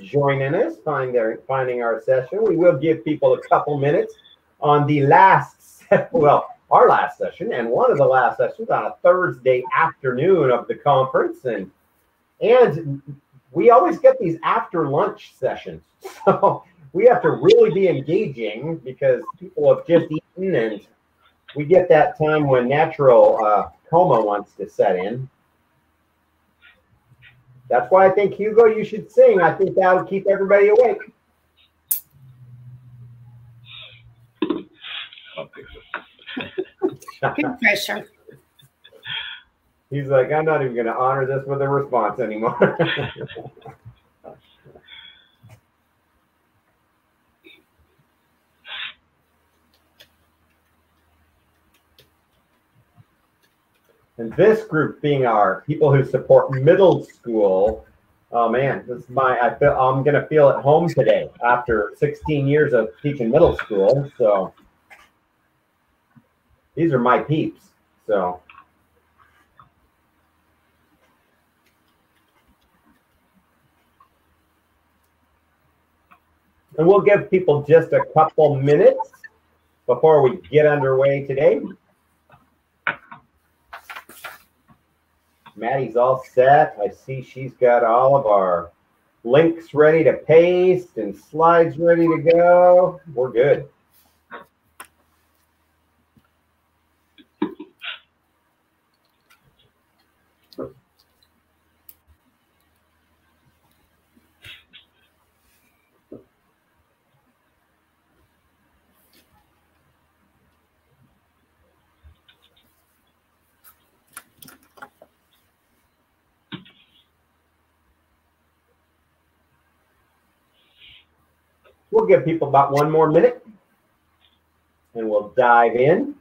joining us, finding our session. We will give people a couple minutes on the last, our last session, and one of the last sessions on a Thursday afternoon of the conference. And we always get these after lunch sessions. So we have to really be engaging because people have just eaten, and we get that time when natural coma wants to set in. That's why I think, Hugo, you should sing. I think that would keep everybody awake. Good pressure. He's like, I'm not even going to honor this with a response anymore. And this group being our people who support middle school. Oh man, this is I'm gonna feel at home today after 16 years of teaching middle school. So these are my peeps. So and we'll give people just a couple minutes before we get underway today. Maddie's all set. I see she's got all of our links ready to paste and slides ready to go. We're good. We'll give people about 1 more minute and we'll dive in.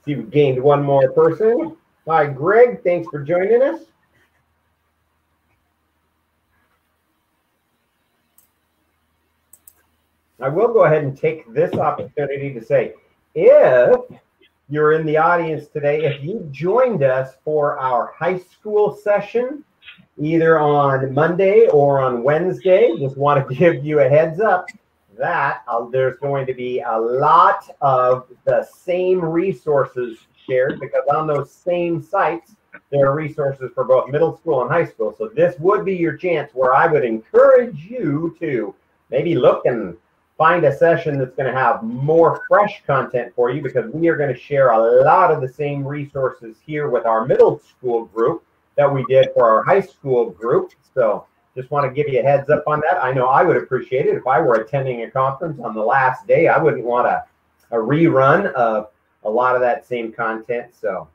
See, we gained 1 more person. Hi, Greg. Thanks for joining us. I will go ahead and take this opportunity to say, if you're in the audience today, if you joined us for our high school session, either on Monday or on Wednesday, just want to give you a heads up that there's going to be a lot of the same resources shared, because on those same sites, there are resources for both middle school and high school. So this would be your chance where I would encourage you to maybe look and find a session that's going to have more fresh content for you, because we are going to share a lot of the same resources here with our middle school group that we did for our high school group. So just want to give you a heads up on that. I know I would appreciate it if I were attending a conference on the last day. I wouldn't want a rerun of a lot of that same content. So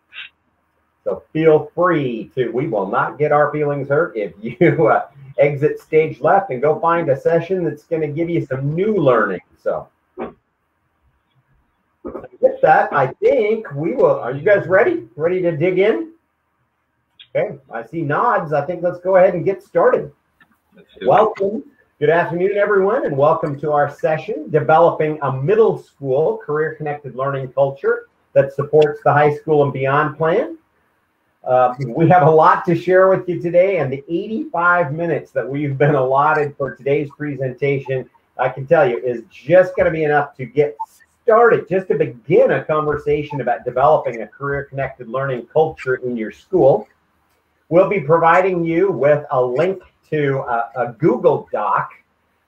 feel free to, we will not get our feelings hurt if you exit stage left and go find a session that's going to give you some new learning. So with that, I think we will. Are you guys ready? Ready to dig in? Okay, I see nods. I think let's go ahead and get started. Welcome. Good afternoon, everyone, and welcome to our session, Developing a Middle School Career-Connected Learning Culture that Supports the High School and Beyond Plan. We have a lot to share with you today, and the 85 minutes that we've been allotted for today's presentation, I can tell you, is just going to be enough to get started, just to begin a conversation about developing a career-connected learning culture in your school. We'll be providing you with a link to a Google Doc.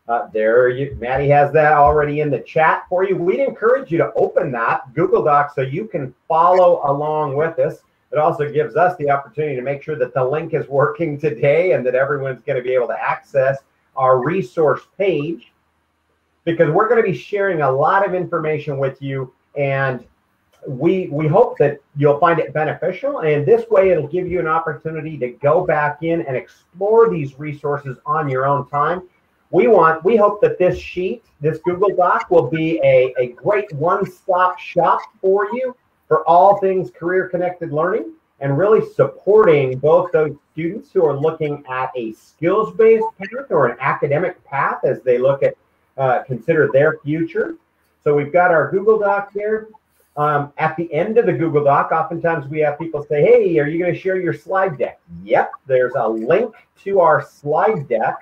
Maddie has that already in the chat for you. We'd encourage you to open that Google Doc so you can follow along with us. It also gives us the opportunity to make sure that the link is working today and that everyone's going to be able to access our resource page, because we're going to be sharing a lot of information with you, and we hope that you'll find it beneficial. And this way, it'll give you an opportunity to go back in and explore these resources on your own time. We hope that this sheet, this Google Doc, will be a great one-stop shop for you for all things career-connected learning, and really supporting both those students who are looking at a skills-based path or an academic path as they look at consider their future. So we've got our Google Doc here. At the end of the Google Doc, oftentimes we have people say, hey, are you going to share your slide deck? Yep, there's a link to our slide deck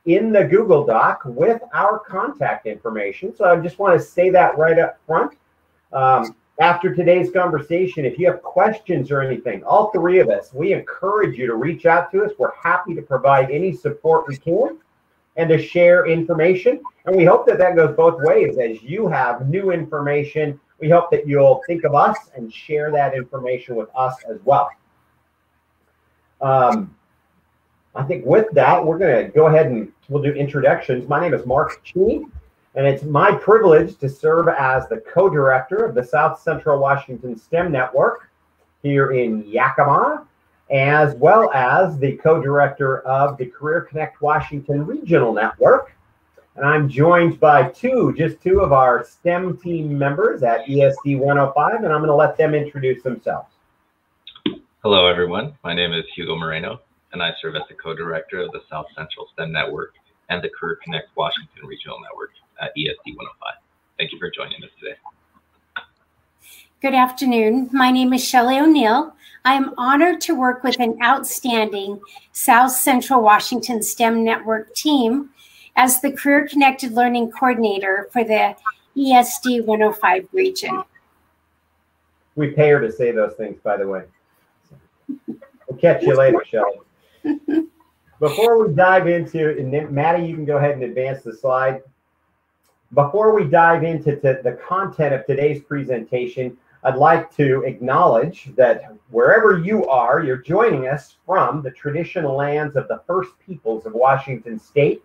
in the Google Doc with our contact information. So I just want to say that right up front. After today's conversation, if you have questions or anything, all three of us, we encourage you to reach out to us. We're happy to provide any support we can and to share information. And we hope that that goes both ways. As you have new information, we hope that you'll think of us and share that information with us as well. I think with that, we're going to go ahead and we'll do introductions. My name is Mark Cheney, and it's my privilege to serve as the co-director of the South Central Washington STEM Network here in Yakima, as well as the co-director of the Career Connect Washington Regional Network. And I'm joined by just two of our STEM team members at ESD 105, and I'm going to let them introduce themselves. Hello, everyone. My name is Hugo Moreno, and I serve as the co-director of the South Central STEM Network and the Career Connect Washington Regional Network at ESD 105. Thank you for joining us today. Good afternoon. My name is Shelley O'Neill. I am honored to work with an outstanding South Central Washington STEM Network team as the Career Connected Learning Coordinator for the ESD 105 region. We pay her to say those things, by the way. We'll catch you later, Shelley. Before we dive into, and Maddie, you can go ahead and advance the slide. Before we dive into the content of today's presentation, I'd like to acknowledge that wherever you are, you're joining us from the traditional lands of the First Peoples of Washington State.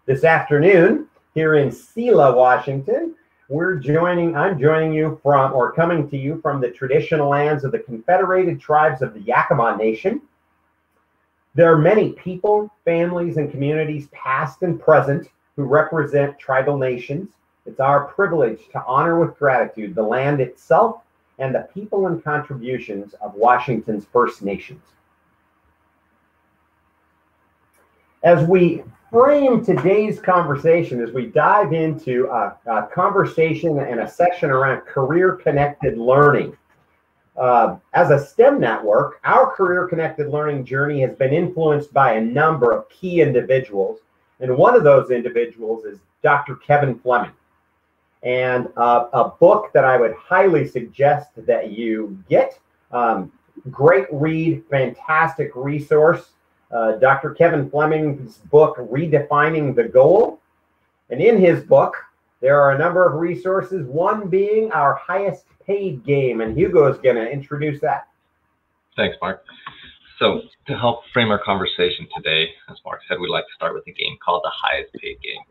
This afternoon, here in Selah, Washington, I'm joining you from, or coming to you from the traditional lands of the Confederated Tribes of the Yakima Nation. There are many people, families, and communities, past and present, who represent tribal nations. It's our privilege to honor with gratitude the land itself and the people and contributions of Washington's First Nations. As we frame today's conversation, as we dive into a conversation and a session around career-connected learning, as a STEM network, our career-connected learning journey has been influenced by a number of key individuals. And one of those individuals is Dr. Kevin Fleming. And a book that I would highly suggest that you get, great read, fantastic resource, Dr. Kevin Fleming's book, Redefining the Goal. And in his book, there are a number of resources, one being our highest paid game. And Hugo is going to introduce that. Thanks, Mark. So to help frame our conversation today, as Mark said, we'd like to start with a game called The Highest Paid Game.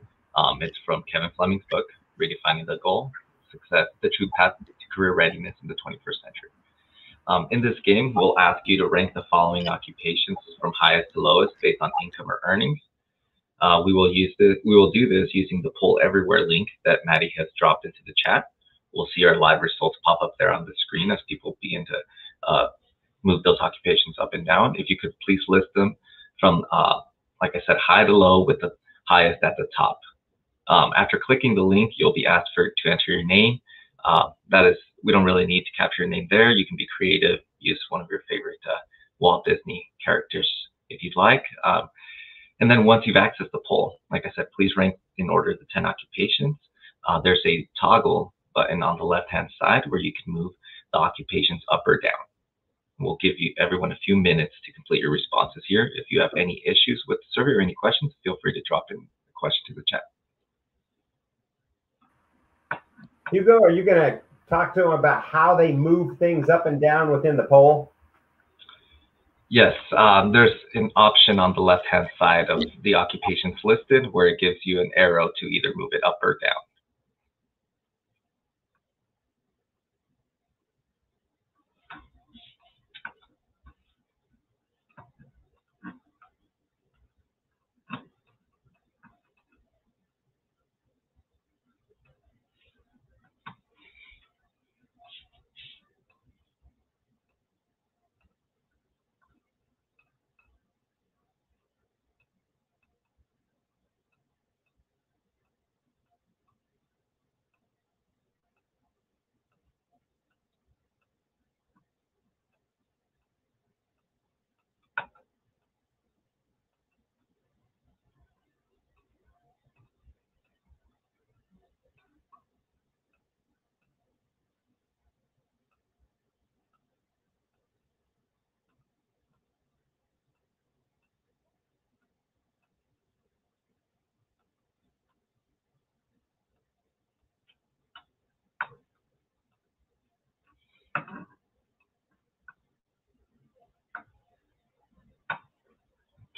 It's from Kevin Fleming's book, Redefining the Goal, Success, the True Path to Career Readiness in the 21st Century. In this game, we'll ask you to rank the following occupations from highest to lowest based on income or earnings. We will do this using the Poll Everywhere link that Maddie has dropped into the chat. We'll see our live results pop up there on the screen as people begin to move those occupations up and down. If you could please list them from, like I said, high to low with the highest at the top. After clicking the link, you'll be asked to enter your name. We don't really need to capture your name there. You can be creative, use one of your favorite Walt Disney characters if you'd like. And then once you've accessed the poll, like I said, please rank in order the 10 occupations. There's a toggle button on the left-hand side where you can move the occupations up or down. We'll give everyone a few minutes to complete your responses here. If you have any issues with the survey or any questions, feel free to drop in a question to the chat. Hugo, are you going to talk to them about how they move things up and down within the poll? Yes, there's an option on the left-hand side of the occupations listed where it gives you an arrow to either move it up or down.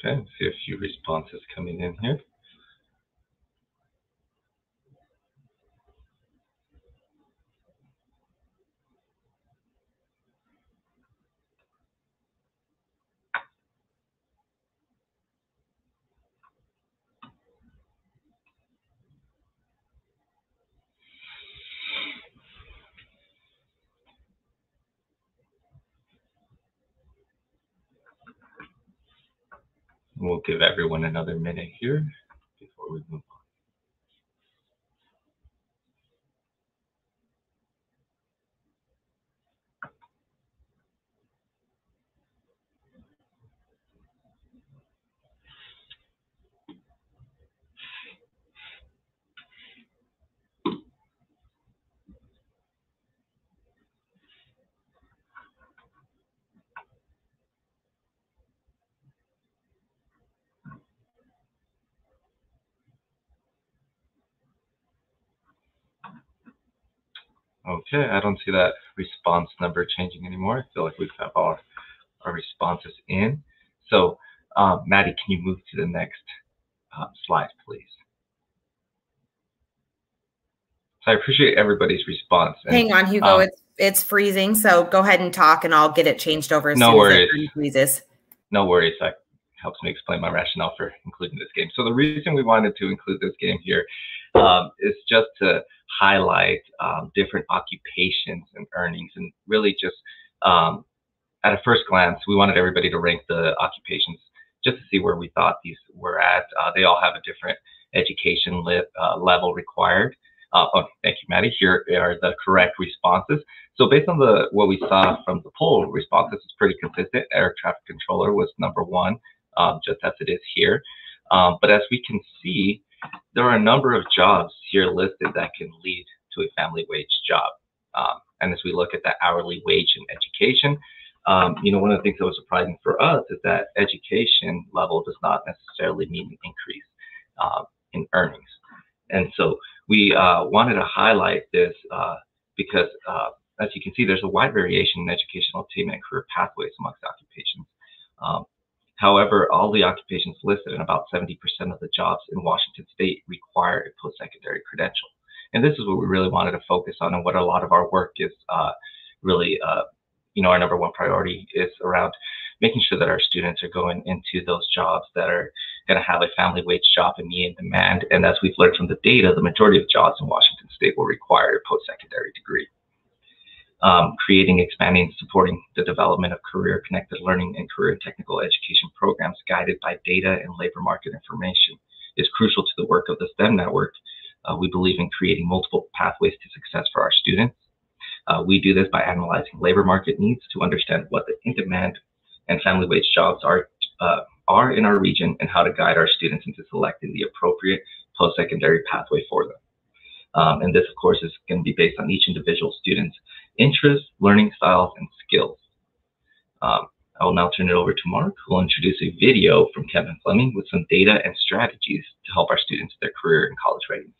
Okay, see a few responses coming in here. We'll give everyone another minute here before we move on. Okay, I don't see that response number changing anymore. I feel like we've got all our responses in. So, Maddie, can you move to the next slide, please? So I appreciate everybody's response. Hang on, Hugo, it's freezing. So go ahead and talk, and I'll get it changed over as soon as it freezes. No worries. That helps me explain my rationale for including this game. So the reason we wanted to include this game here is just to highlight different occupations and earnings, and really just at a first glance, we wanted everybody to rank the occupations just to see where we thought these were at. They all have a different education level required. Oh, thank you, Maddie. Here are the correct responses. So based on what we saw from the poll responses, it's pretty consistent. Air traffic controller was #1, just as it is here. But as we can see, there are a number of jobs here listed that can lead to a family wage job. And as we look at the hourly wage in education, one of the things that was surprising for us is that education level does not necessarily mean an increase in earnings. And so we wanted to highlight this because, as you can see, there's a wide variation in educational attainment and career pathways amongst occupations. However, all the occupations listed and about 70% of the jobs in Washington State require a post-secondary credential. And this is what we really wanted to focus on, and what a lot of our work is really, our #1 priority is around making sure that our students are going into those jobs that are going to have a family wage job and need and demand. And as we've learned from the data, the majority of jobs in Washington State will require a post-secondary degree. Creating, expanding, supporting the development of career-connected learning and career and technical education programs guided by data and labor market information is crucial to the work of the STEM network. We believe in creating multiple pathways to success for our students. We do this by analyzing labor market needs to understand what the in-demand and family wage jobs are in our region, and how to guide our students into selecting the appropriate post-secondary pathway for them. And this, of course, is going to be based on each individual student's interests, learning styles, and skills. I will now turn it over to Mark, who will introduce a video from Kevin Fleming with some data and strategies to help our students with their career and college readiness.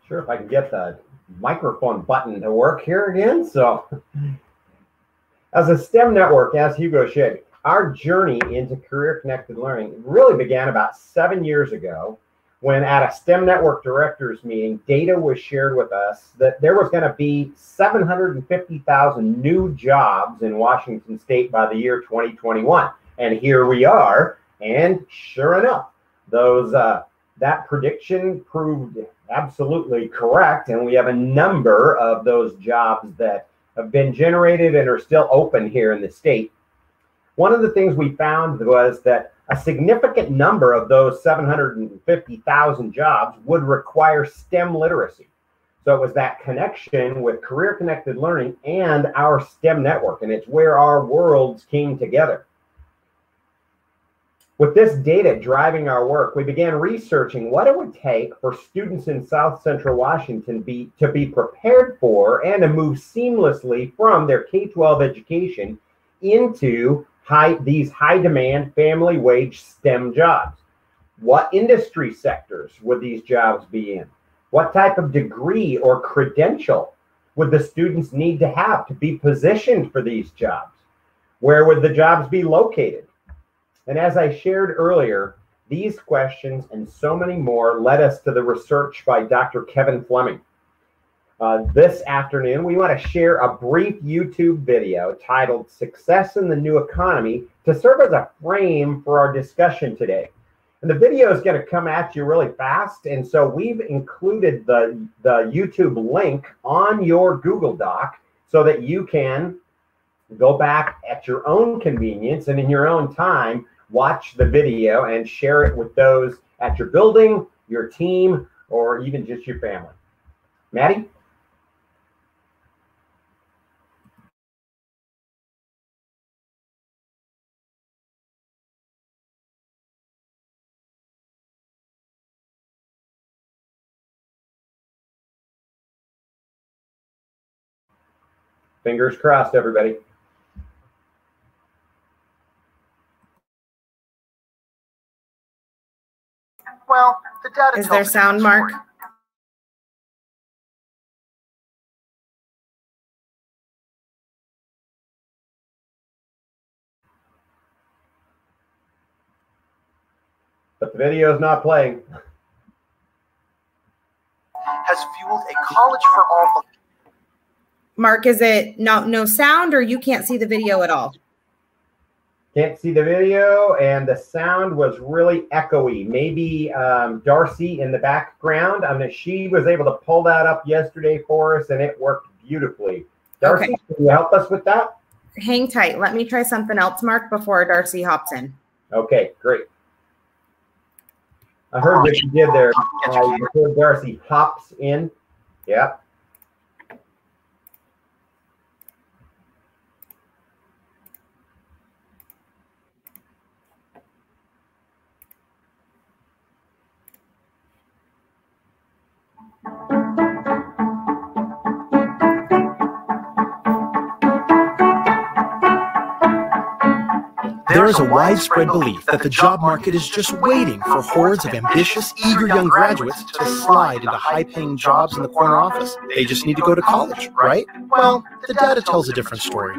Sure, if I can get the microphone button to work here again. So, as a STEM network, as Hugo shared, our journey into career-connected learning really began about 7 years ago, when at a STEM network directors meeting, data was shared with us that there was going to be 750,000 new jobs in Washington State by the year 2021. And here we are. And sure enough, that prediction proved absolutely correct. And we have a number of those jobs that have been generated and are still open here in the state. One of the things we found was that a significant number of those 750,000 jobs would require STEM literacy. So it was that connection with career-connected learning and our STEM network, and it's where our worlds came together. With this data driving our work, we began researching what it would take for students in South Central Washington to be prepared for and to move seamlessly from their K-12 education into these high-demand family wage STEM jobs. What industry sectors would these jobs be in? What type of degree or credential would the students need to have to be positioned for these jobs? Where would the jobs be located? And as I shared earlier, these questions and so many more led us to the research by Dr. Kevin Fleming. This afternoon, we want to share a brief YouTube video titled Success in the New Economy to serve as a frame for our discussion today. And the video is going to come at you really fast. And so we've included the YouTube link on your Google Doc so that you can go back at your own convenience and in your own time, watch the video and share it with those at your building, your team, or even just your family. Maddie? Fingers crossed, everybody. Well, the data is there sound, Mark? But the video is not playing. Has fueled a college for all. Mark, is it no sound, or you can't see the video at all? Can't see the video, and the sound was really echoey. Maybe Darcy in the background. I mean, she was able to pull that up yesterday for us, and it worked beautifully. Darcy, okay. Can you help us with that? Hang tight. Let me try something else, Mark, before Darcy hops in. Okay, great. I heard what you did there. Before Darcy hops in. Yeah. There is a widespread belief that the job market is just waiting for hordes of ambitious, eager young graduates to slide into high-paying jobs in the corner office. They just need to go to college, right? Well, the data tells a different story.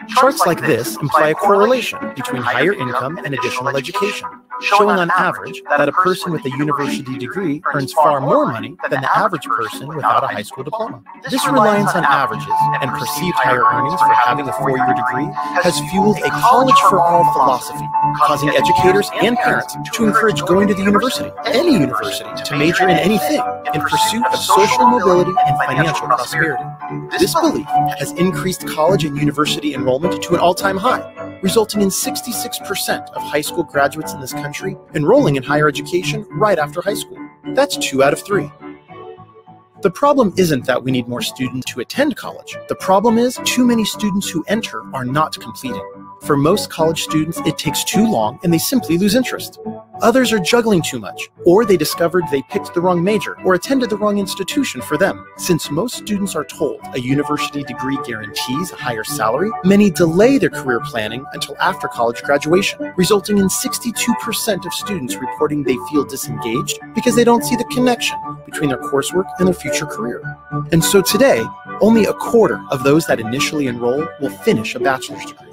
Charts like this imply a correlation between higher income and additional education, showing on average that a person with a university degree earns far more money than the average person without a high school diploma. This reliance on averages and perceived higher earnings for having a four-year degree has fueled a college-for-all philosophy, causing educators and parents to encourage going to the university, any university, to major in anything in pursuit of social mobility and financial prosperity. This belief has increased college and university enrollment to an all-time high, resulting in 66% of high school graduates in this country enrolling in higher education right after high school. That's 2 out of 3. The problem isn't that we need more students to attend college. The problem is too many students who enter are not completing. For most college students, it takes too long and they simply lose interest. Others are juggling too much, or they discovered they picked the wrong major or attended the wrong institution for them. Since most students are told a university degree guarantees a higher salary, many delay their career planning until after college graduation, resulting in 62% of students reporting they feel disengaged because they don't see the connection between their coursework and their future career. And so today, only a quarter of those that initially enroll will finish a bachelor's degree.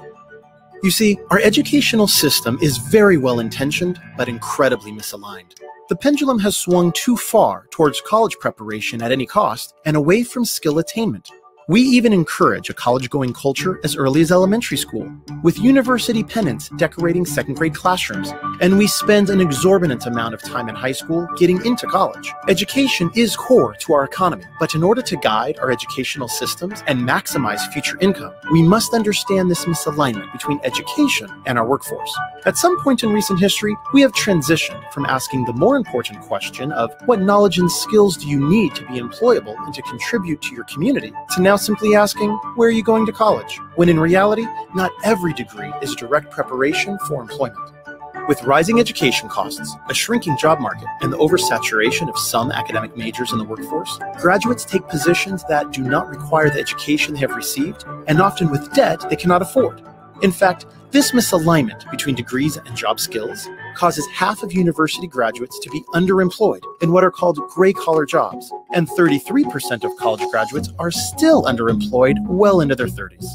You see, our educational system is very well-intentioned, but incredibly misaligned. The pendulum has swung too far towards college preparation at any cost and away from skill attainment. We even encourage a college-going culture as early as elementary school, with university pennants decorating second-grade classrooms, and we spend an exorbitant amount of time in high school getting into college. Education is core to our economy, but in order to guide our educational systems and maximize future income, we must understand this misalignment between education and our workforce. At some point in recent history, we have transitioned from asking the more important question of what knowledge and skills do you need to be employable and to contribute to your community, to now simply asking, where are you going to college? When in reality, not every degree is direct preparation for employment. With rising education costs, a shrinking job market, and the oversaturation of some academic majors in the workforce, graduates take positions that do not require the education they have received, and often with debt they cannot afford. In fact, this misalignment between degrees and job skills causes half of university graduates to be underemployed in what are called gray-collar jobs, and 33% of college graduates are still underemployed well into their 30s.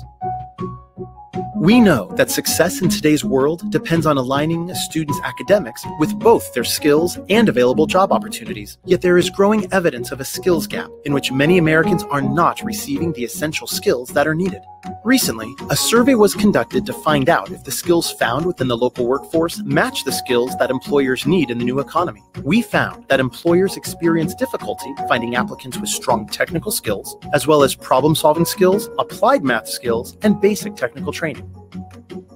We know that success in today's world depends on aligning a student's academics with both their skills and available job opportunities. Yet there is growing evidence of a skills gap in which many Americans are not receiving the essential skills that are needed. Recently, a survey was conducted to find out if the skills found within the local workforce match the skills that employers need in the new economy. We found that employers experience difficulty finding applicants with strong technical skills, as well as problem-solving skills, applied math skills, and basic technical training.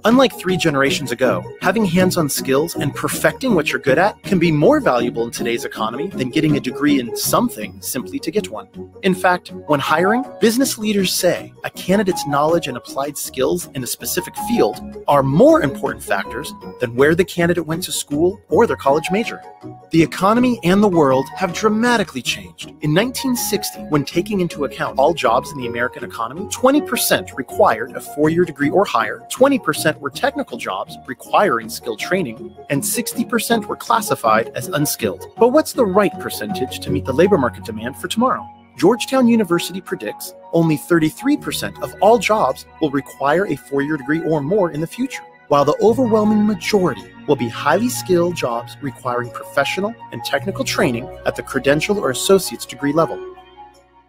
Unlike 3 generations ago, having hands-on skills and perfecting what you're good at can be more valuable in today's economy than getting a degree in something simply to get one. In fact, when hiring, business leaders say a candidate's knowledge and applied skills in a specific field are more important factors than where the candidate went to school or their college major. The economy and the world have dramatically changed. In 1960, when taking into account all jobs in the American economy, 20% required a 4-year degree or higher, 20% were technical jobs requiring skilled training, and 60% were classified as unskilled. But what's the right percentage to meet the labor market demand for tomorrow? Georgetown University predicts only 33% of all jobs will require a 4-year degree or more in the future, while the overwhelming majority will be highly skilled jobs requiring professional and technical training at the credential or associate's degree level.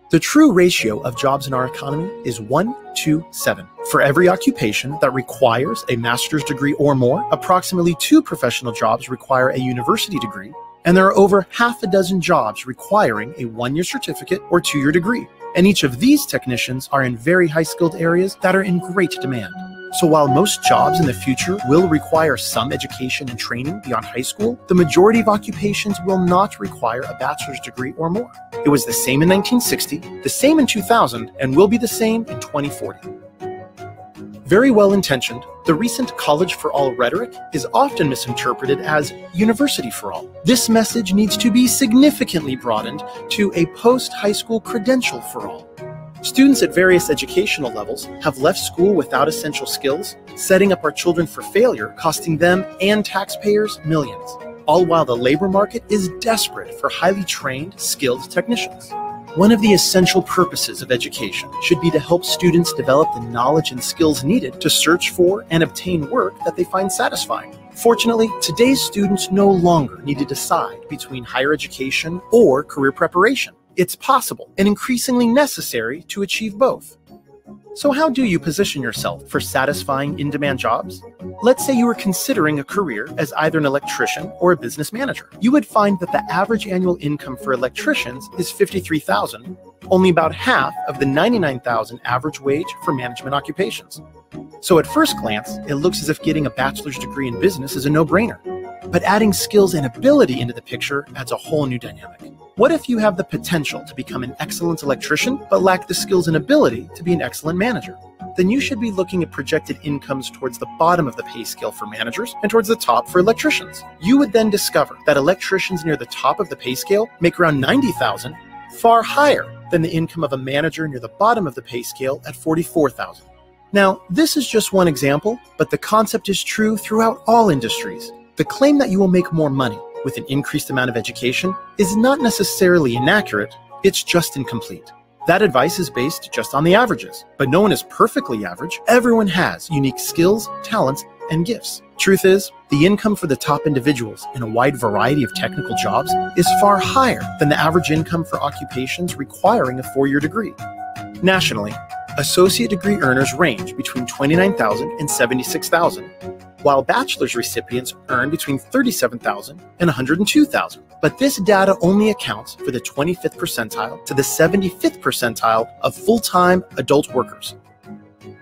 The true ratio of jobs in our economy is 1 to 7. For every occupation that requires a master's degree or more, approximately 2 professional jobs require a university degree, and there are over half a dozen jobs requiring a 1-year certificate or 2-year degree. And each of these technicians are in very high-skilled areas that are in great demand. So while most jobs in the future will require some education and training beyond high school, the majority of occupations will not require a bachelor's degree or more. It was the same in 1960, the same in 2000, and will be the same in 2040. Very well intentioned, the recent college for all rhetoric is often misinterpreted as university for all. This message needs to be significantly broadened to a post-high school credential for all. Students at various educational levels have left school without essential skills, setting up our children for failure, costing them and taxpayers millions, all while the labor market is desperate for highly trained, skilled technicians. One of the essential purposes of education should be to help students develop the knowledge and skills needed to search for and obtain work that they find satisfying. Fortunately, today's students no longer need to decide between higher education or career preparation. It's possible and increasingly necessary to achieve both. So how do you position yourself for satisfying in-demand jobs? Let's say you are considering a career as either an electrician or a business manager. You would find that the average annual income for electricians is $53,000, only about half of the $99,000 average wage for management occupations. So at first glance, it looks as if getting a bachelor's degree in business is a no-brainer. But adding skills and ability into the picture adds a whole new dynamic. What if you have the potential to become an excellent electrician, but lack the skills and ability to be an excellent manager? Then you should be looking at projected incomes towards the bottom of the pay scale for managers and towards the top for electricians. You would then discover that electricians near the top of the pay scale make around $90,000, far higher than the income of a manager near the bottom of the pay scale at $44,000. Now, this is just one example, but the concept is true throughout all industries. The claim that you will make more money with an increased amount of education is not necessarily inaccurate, it's just incomplete. That advice is based just on the averages, but no one is perfectly average. Everyone has unique skills, talents, and gifts. Truth is, the income for the top individuals in a wide variety of technical jobs is far higher than the average income for occupations requiring a 4-year degree. Nationally, associate degree earners range between $29,000 and $76,000, while bachelor's recipients earn between $37,000 and $102,000. But this data only accounts for the 25th percentile to the 75th percentile of full-time adult workers.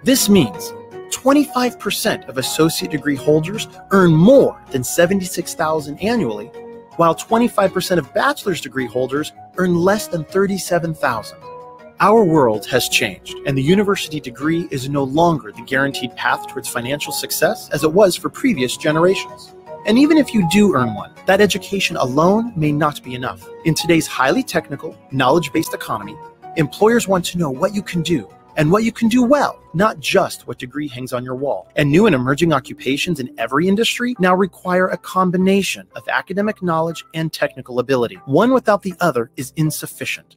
This means 25% of associate degree holders earn more than $76,000 annually, while 25% of bachelor's degree holders earn less than $37,000. Our world has changed, and the university degree is no longer the guaranteed path towards financial success as it was for previous generations. And even if you do earn one, that education alone may not be enough. In today's highly technical, knowledge-based economy, employers want to know what you can do, and what you can do well, not just what degree hangs on your wall. And new and emerging occupations in every industry now require a combination of academic knowledge and technical ability. One without the other is insufficient.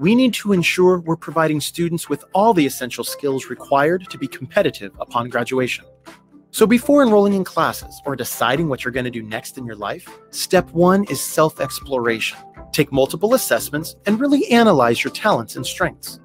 we need to ensure we're providing students with all the essential skills required to be competitive upon graduation. So before enrolling in classes or deciding what you're going to do next in your life, step 1 is self-exploration. Take multiple assessments and really analyze your talents and strengths.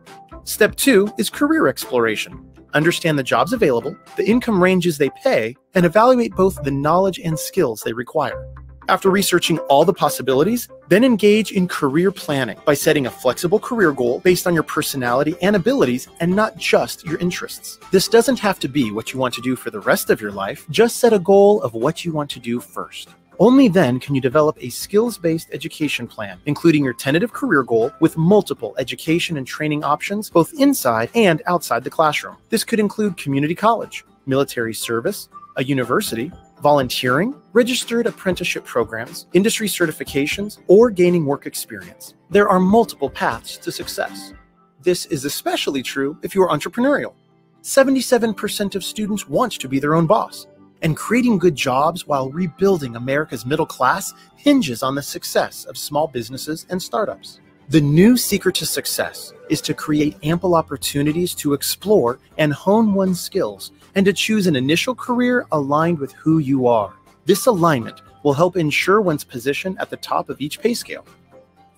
Step 2 is career exploration. Understand the jobs available, the income ranges they pay, and evaluate both the knowledge and skills they require. After researching all the possibilities, then engage in career planning by setting a flexible career goal based on your personality and abilities and not just your interests. This doesn't have to be what you want to do for the rest of your life, just set a goal of what you want to do first. Only then can you develop a skills-based education plan, including your tentative career goal with multiple education and training options both inside and outside the classroom. This could include community college, military service, a university, volunteering, registered apprenticeship programs, industry certifications, or gaining work experience. There are multiple paths to success. This is especially true if you are entrepreneurial. 77% of students want to be their own boss, and creating good jobs while rebuilding America's middle class hinges on the success of small businesses and startups. The new secret to success is to create ample opportunities to explore and hone one's skills and to choose an initial career aligned with who you are. This alignment will help ensure one's position at the top of each pay scale.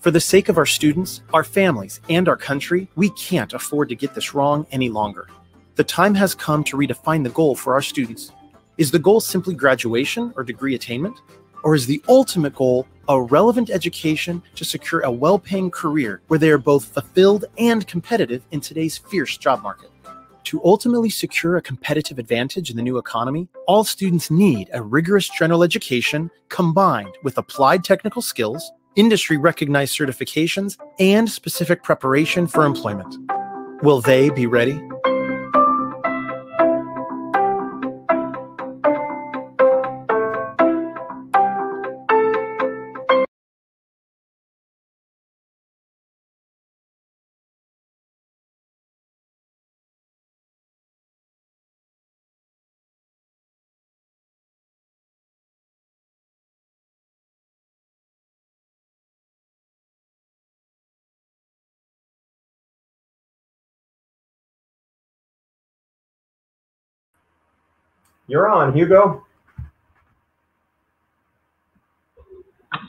For the sake of our students, our families, and our country, we can't afford to get this wrong any longer. The time has come to redefine the goal for our students. Is the goal simply graduation or degree attainment? Or is the ultimate goal a relevant education to secure a well-paying career where they are both fulfilled and competitive in today's fierce job market? To ultimately secure a competitive advantage in the new economy, all students need a rigorous general education combined with applied technical skills, industry-recognized certifications, and specific preparation for employment. Will they be ready? You're on, Hugo.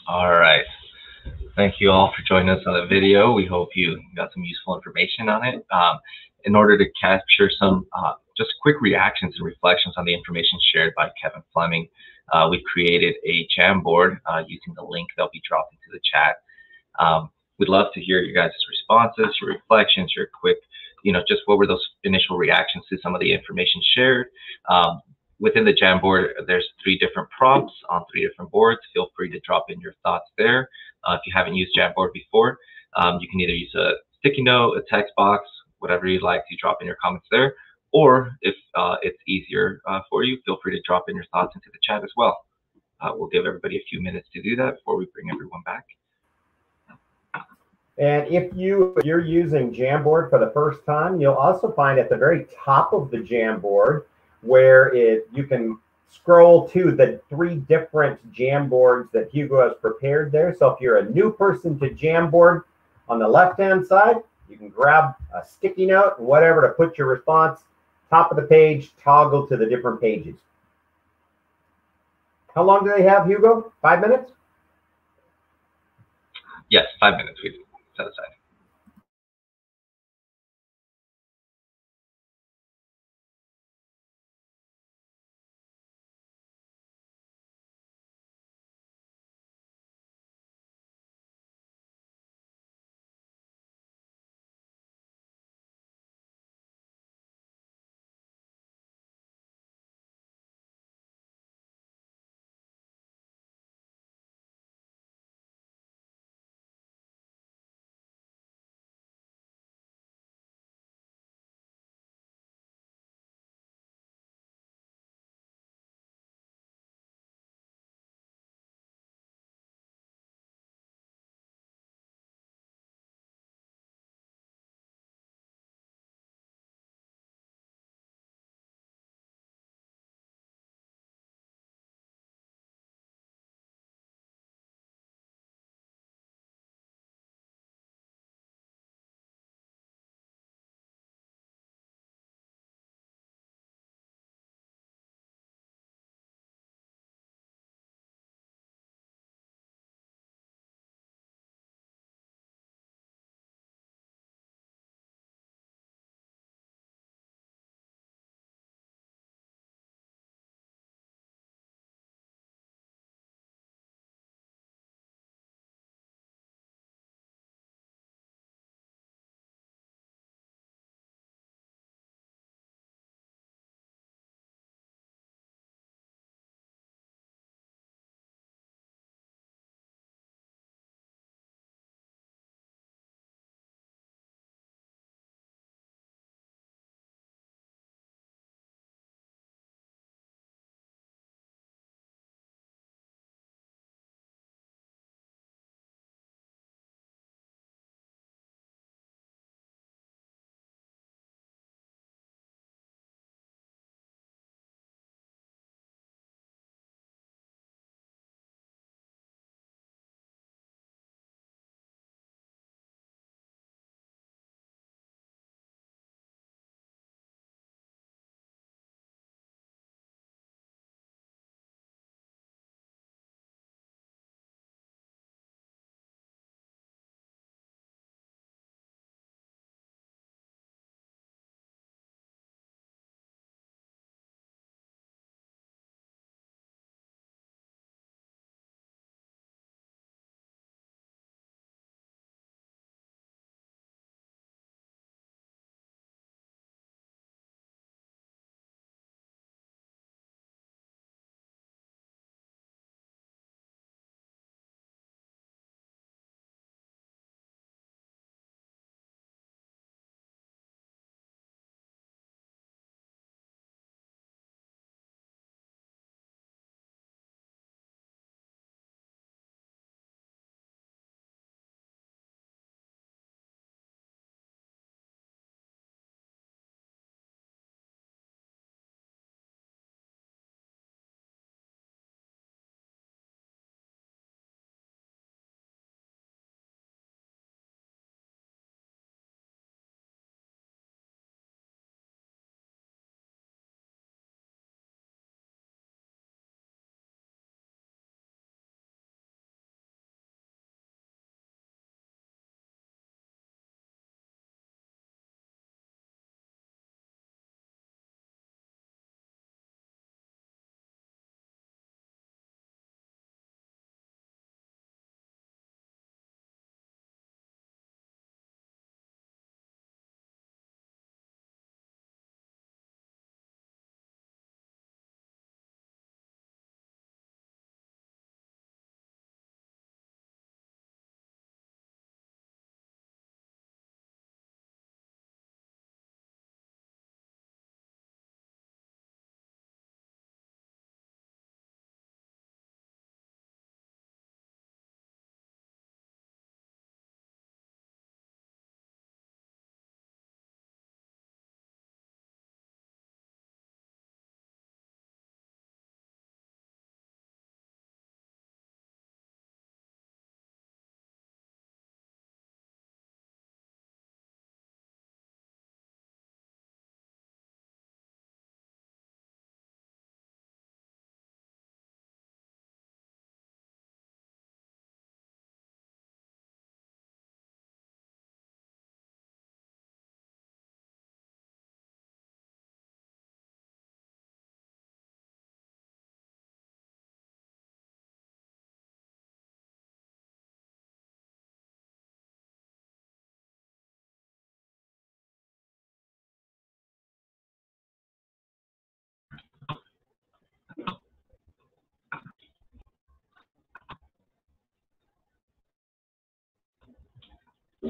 All right. Thank you all for joining us on the video. We hope you got some useful information on it. In order to capture some just quick reactions and reflections on the information shared by Kevin Fleming, we created a Jamboard using the link that'll be dropped into the chat. We'd love to hear your guys' responses, your reflections, your quick, just what were those initial reactions to some of the information shared. Within the Jamboard, there's 3 different prompts on 3 different boards. Feel free to drop in your thoughts there. If you haven't used Jamboard before, you can either use a sticky note, a text box, whatever you'd like to drop in your comments there. Or if it's easier for you, feel free to drop in your thoughts into the chat as well. We'll give everybody a few minutes to do that before we bring everyone back. And if you're using Jamboard for the first time, you'll also find at the very top of the Jamboard where you can scroll to the 3 different Jamboards that Hugo has prepared there. So if you're a new person to Jamboard, on the left-hand side, you can grab a sticky note, whatever, to put your response. Top of the page, toggle to the different pages. How long do they have, Hugo? 5 minutes? Yes, 5 minutes we set aside.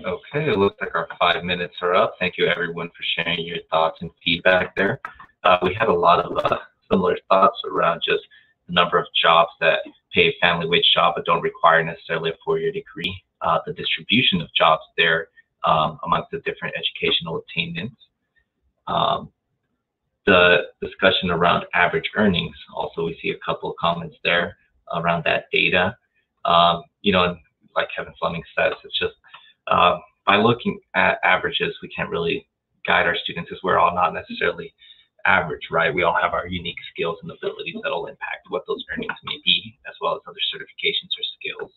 Okay, it looks like our 5 minutes are up. Thank you everyone for sharing your thoughts and feedback there. We had a lot of similar thoughts around just the number of jobs that pay a family wage job but don't require necessarily a 4-year degree, the distribution of jobs there amongst the different educational attainments. The discussion around average earnings, also we see a couple of comments there around that data. You know, and like Kevin Fleming says, it's just by looking at averages, we can't really guide our students, as we're all not necessarily average, right? We all have our unique skills and abilities that'll impact what those earnings may be, as well as other certifications or skills.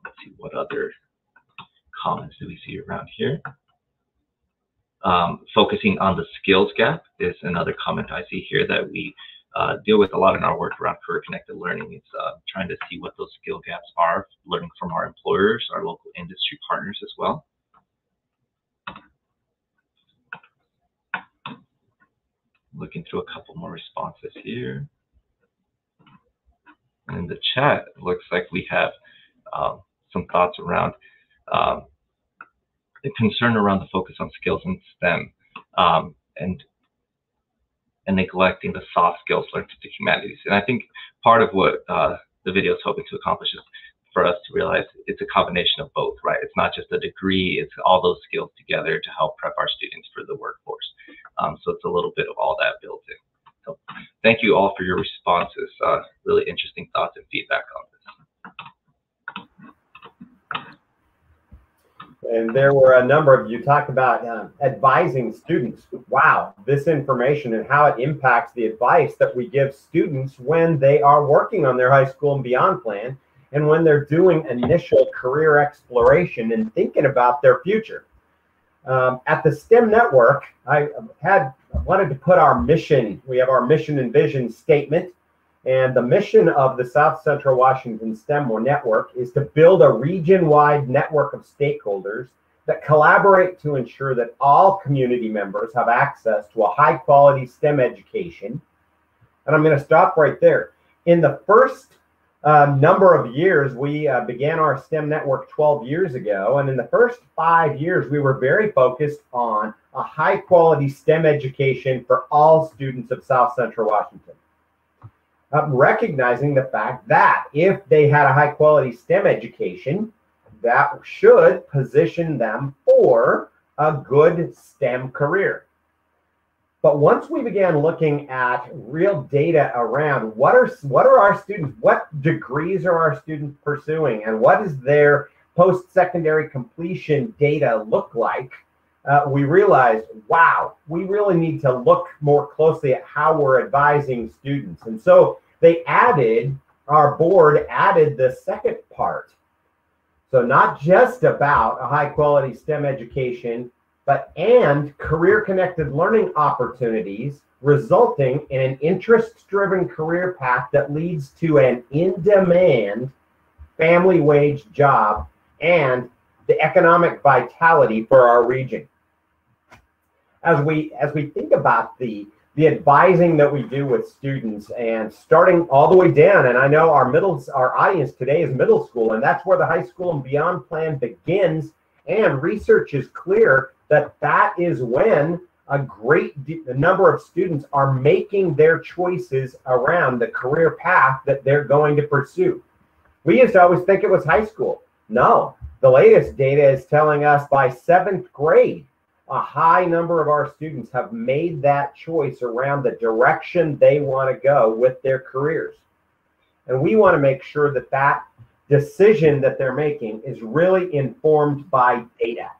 Let's see, what other comments do we see around here? Focusing on the skills gap is another comment I see here that we deal with a lot in our work around career-connected learning. It's trying to see what those skill gaps are, learning from our employers, our local industry partners as well. Looking through a couple more responses here. And in the chat, it looks like we have some thoughts around the concern around the focus on skills in STEM and neglecting the soft skills learned to the humanities. And I think part of what the video is hoping to accomplish is for us to realize it's a combination of both, right? It's not just a degree, it's all those skills together to help prep our students for the workforce. So it's a little bit of all that built in. So thank you all for your responses. Really interesting thoughts and feedback on this. And there were a number of you talked about advising students. Wow, this information and how it impacts the advice that we give students when they are working on their high school and beyond plan, and when they're doing initial career exploration and thinking about their future. At the STEM Network, I wanted to put our mission. We have our mission and vision statement. And the mission of the South Central Washington STEM Network is to build a region-wide network of stakeholders that collaborate to ensure that all community members have access to a high-quality STEM education. And I'm going to stop right there. In the first number of years, we began our STEM network 12 years ago. And in the first 5 years, we were very focused on a high-quality STEM education for all students of South Central Washington. Recognizing the fact that if they had a high-quality STEM education, that should position them for a good STEM career. But once we began looking at real data around what are our students, what degrees are our students pursuing, and what is their post-secondary completion data look like, we realized, wow, we really need to look more closely at how we're advising students. And so our board added the second part. So not just about a high quality STEM education, and career-connected learning opportunities resulting in an interest-driven career path that leads to an in-demand family wage job and the economic vitality for our region. As we think about the advising that we do with students, and starting all the way down, and I know our audience today is middle school, and that's where the high school and beyond plan begins, and research is clear that is when a great number of students are making their choices around the career path that they're going to pursue. We used to always think it was high school. No, the latest data is telling us by 7th grade, a high number of our students have made that choice around the direction they want to go with their careers. And we want to make sure that that decision that they're making is really informed by data.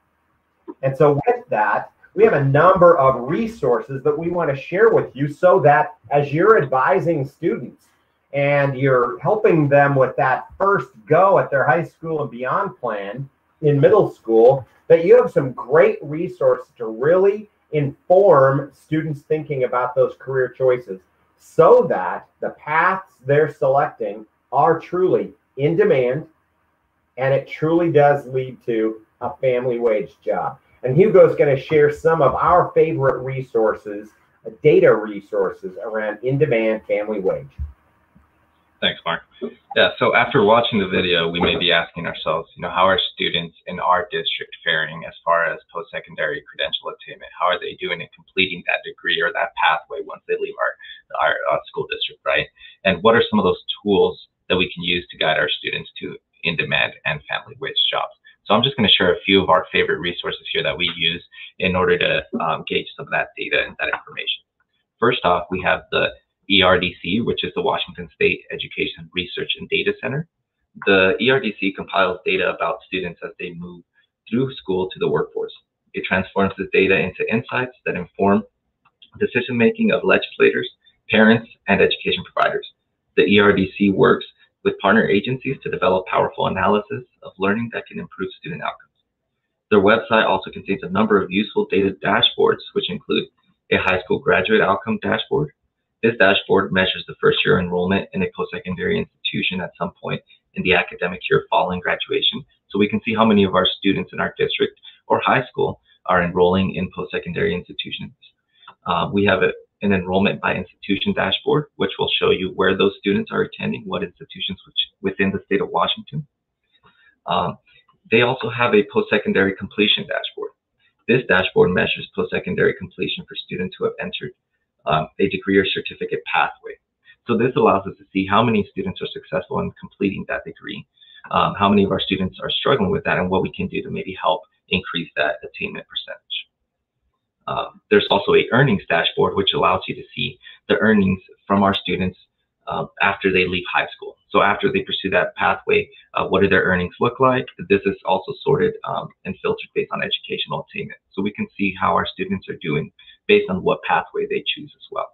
And so with that, we have a number of resources that we want to share with you so that as you're advising students and you're helping them with that first go at their high school and beyond plan in middle school, that you have some great resources to really inform students thinking about those career choices so that the paths they're selecting are truly in demand and it truly does lead to a family wage job. And Hugo's going to share some of our favorite resources, data resources around in-demand family wage. Thanks, Mark. Yeah, so after watching the video, we may be asking ourselves, how are students in our district faring as far as post-secondary credential attainment? How are they doing in completing that degree or that pathway once they leave our school district, right? And what are some of those tools that we can use to guide our students to in-demand and family wage jobs? So I'm just going to share a few of our favorite resources here that we use in order to gauge some of that data and that information. First off, we have the ERDC, which is the Washington State Education Research and Data Center. The ERDC compiles data about students as they move through school to the workforce. It transforms this data into insights that inform decision-making of legislators, parents, and education providers. The ERDC works with partner agencies to develop powerful analysis of learning that can improve student outcomes. Their website also contains a number of useful data dashboards, which include a high school graduate outcome dashboard. This dashboard measures the first-year enrollment in a post-secondary institution at some point in the academic year following graduation, so we can see how many of our students in our district or high school are enrolling in post-secondary institutions. We have an enrollment by institution dashboard, which will show you where those students are attending, what institutions within the state of Washington. They also have a post-secondary completion dashboard. This dashboard measures post-secondary completion for students who have entered a degree or certificate pathway. So this allows us to see how many students are successful in completing that degree, how many of our students are struggling with that, and what we can do to maybe help increase that attainment percentage. There's also a earnings dashboard, which allows you to see the earnings from our students after they leave high school. So after they pursue that pathway, what do their earnings look like? This is also sorted and filtered based on educational attainment. So we can see how our students are doing based on what pathway they choose as well.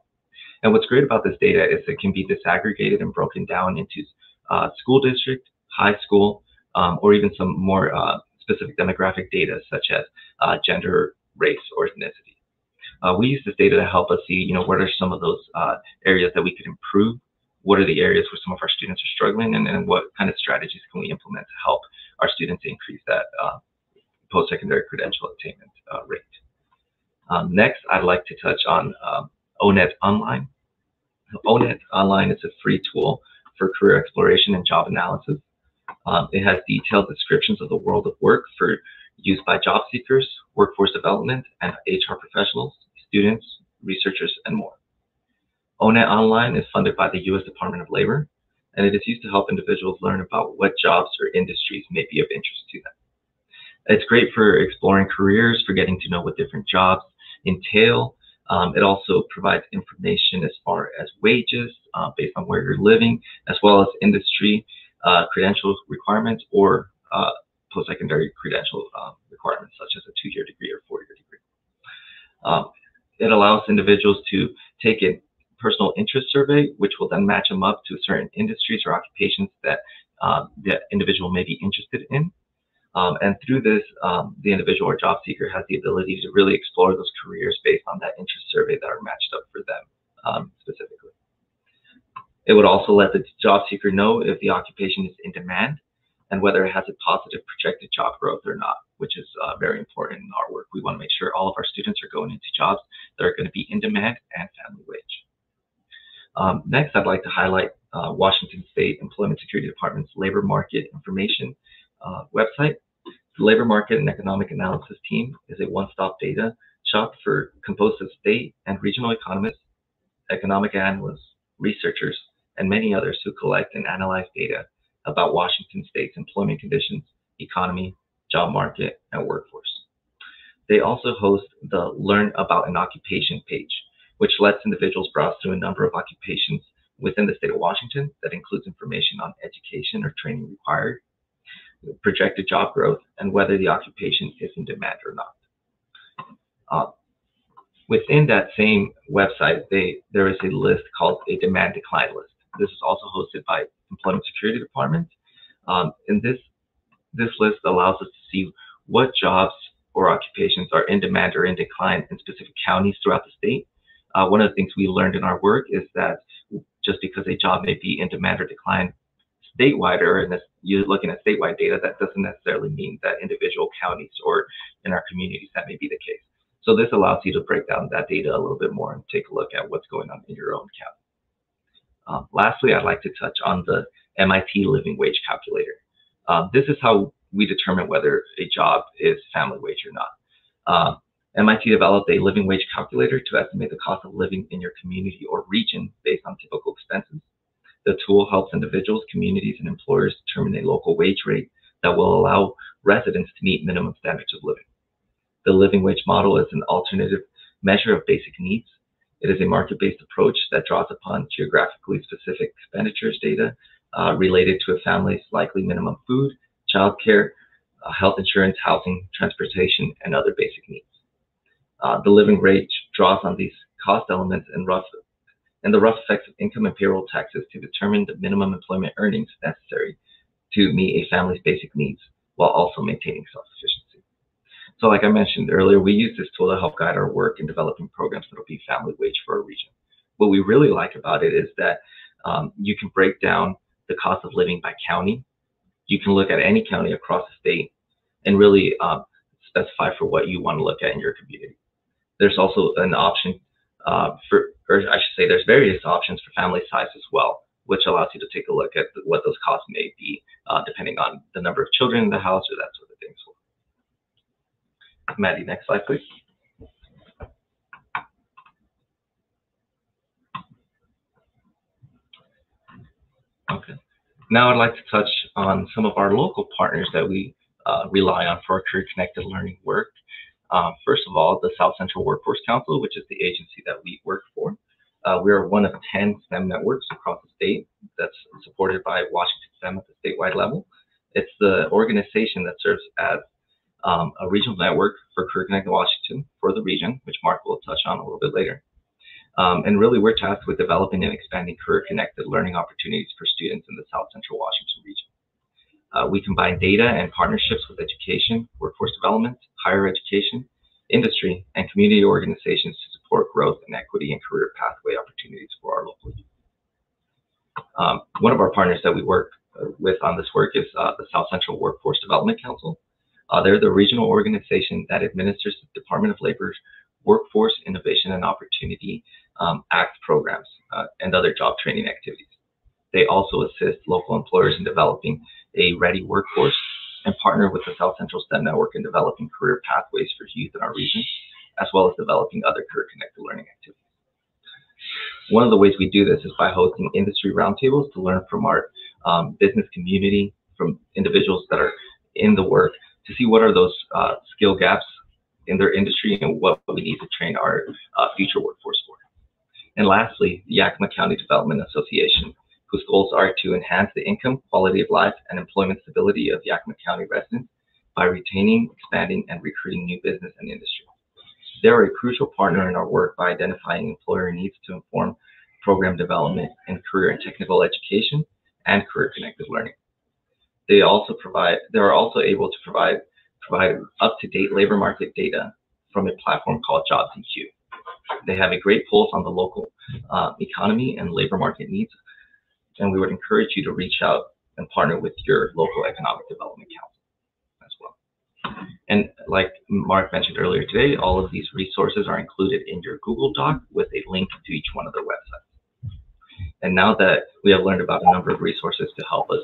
And what's great about this data is it can be disaggregated and broken down into school district, high school, or even some more specific demographic data such as gender, race, or ethnicity. We use this data to help us see, what are some of those areas that we could improve, what are the areas where some of our students are struggling, and what kind of strategies can we implement to help our students increase that post-secondary credential attainment rate. Next, I'd like to touch on ONET Online. ONET Online is a free tool for career exploration and job analysis. It has detailed descriptions of the world of work for use by job seekers, workforce development, and HR professionals, students, researchers, and more. ONET Online is funded by the U.S. Department of Labor, and it is used to help individuals learn about what jobs or industries may be of interest to them. It's great for exploring careers, for getting to know what different jobs entail. It also provides information as far as wages based on where you're living, as well as industry credential requirements or post-secondary credential requirements, such as a 2-year degree or 4-year degree. It allows individuals to take a personal interest survey, which will then match them up to certain industries or occupations that the individual may be interested in. And through this, the individual or job seeker has the ability to really explore those careers based on that interest survey that are matched up for them specifically. It would also let the job seeker know if the occupation is in demand and whether it has a positive projected job growth or not, which is very important in our work. We want to make sure all of our students are going into jobs that are going to be in demand and family wage. Next, I'd like to highlight Washington State Employment Security Department's labor market information website. The Labor Market and Economic Analysis Team is a one-stop data shop composed of state and regional economists, economic analysts, researchers, and many others who collect and analyze data about Washington State's employment conditions, economy, job market, and workforce. They also host the Learn About an Occupation page, which lets individuals browse through a number of occupations within the state of Washington that includes information on education or training required, projected job growth, and whether the occupation is in demand or not. Within that same website, there is a list called a demand decline list. This is also hosted by Employment Security Department. And this list allows us to see what jobs or occupations are in demand or in decline in specific counties throughout the state. One of the things we learned in our work is that just because a job may be in demand or decline statewide, or you're looking at statewide data, that doesn't necessarily mean that individual counties or in our communities that may be the case. So this allows you to break down that data a little bit more and take a look at what's going on in your own Lastly, I'd like to touch on the MIT Living Wage Calculator. This is how we determine whether a job is family wage or not. MIT developed a living wage calculator to estimate the cost of living in your community or region based on typical expenses. The tool helps individuals, communities, and employers determine a local wage rate that will allow residents to meet minimum standards of living. The living wage model is an alternative measure of basic needs. It is a market-based approach that draws upon geographically specific expenditures data related to a family's likely minimum food, childcare, health insurance, housing, transportation, and other basic needs. The living wage draws on these cost elements and the rough effects of income and payroll taxes to determine the minimum employment earnings necessary to meet a family's basic needs while also maintaining self-sufficiency. So like I mentioned earlier, we use this tool to help guide our work in developing programs that will be family wage for our region. What we really like about it is that you can break down the cost of living by county. You can look at any county across the state and really specify for what you want to look at in your community. There's also an option there's various options for family size as well, which allows you to take a look at what those costs may be, depending on the number of children in the house or that sort of thing. So, Maddie, next slide, please. Okay. Now I'd like to touch on some of our local partners that we rely on for our career-connected learning work. First of all, the South Central Workforce Council, which is the agency that we work for. We are one of 10 STEM networks across the state that's supported by Washington STEM at the statewide level. It's the organization that serves as a regional network for Career Connected Washington for the region, which Mark will touch on a little bit later. And really, we're tasked with developing and expanding career-connected learning opportunities for students in the South Central Washington region. We combine data and partnerships with education, workforce development, higher education, industry, and community organizations to support growth and equity and career pathway opportunities for our local youth. One of our partners that we work with on this work is the South Central Workforce Development Council. They're the regional organization that administers the Department of Labor's Workforce Innovation and Opportunity Act programs and other job training activities. They also assist local employers in developing a ready workforce and partner with the South Central STEM Network in developing career pathways for youth in our region, as well as developing other career-connected learning activities. One of the ways we do this is by hosting industry roundtables to learn from our business community, from individuals that are in the work, to see what are those skill gaps in their industry and what we need to train our future workforce for. And lastly, the Yakima County Development Association, whose goals are to enhance the income, quality of life, and employment stability of Yakima County residents by retaining, expanding, and recruiting new business and industry. They are a crucial partner in our work by identifying employer needs to inform program development in career and technical education and career-connected learning. They are also able to provide up-to-date labor market data from a platform called JobsEQ. They have a great pulse on the local economy and labor market needs, and we would encourage you to reach out and partner with your local economic development council as well. And like Mark mentioned earlier today, all of these resources are included in your Google Doc with a link to each one of their websites. And now that we have learned about a number of resources to help us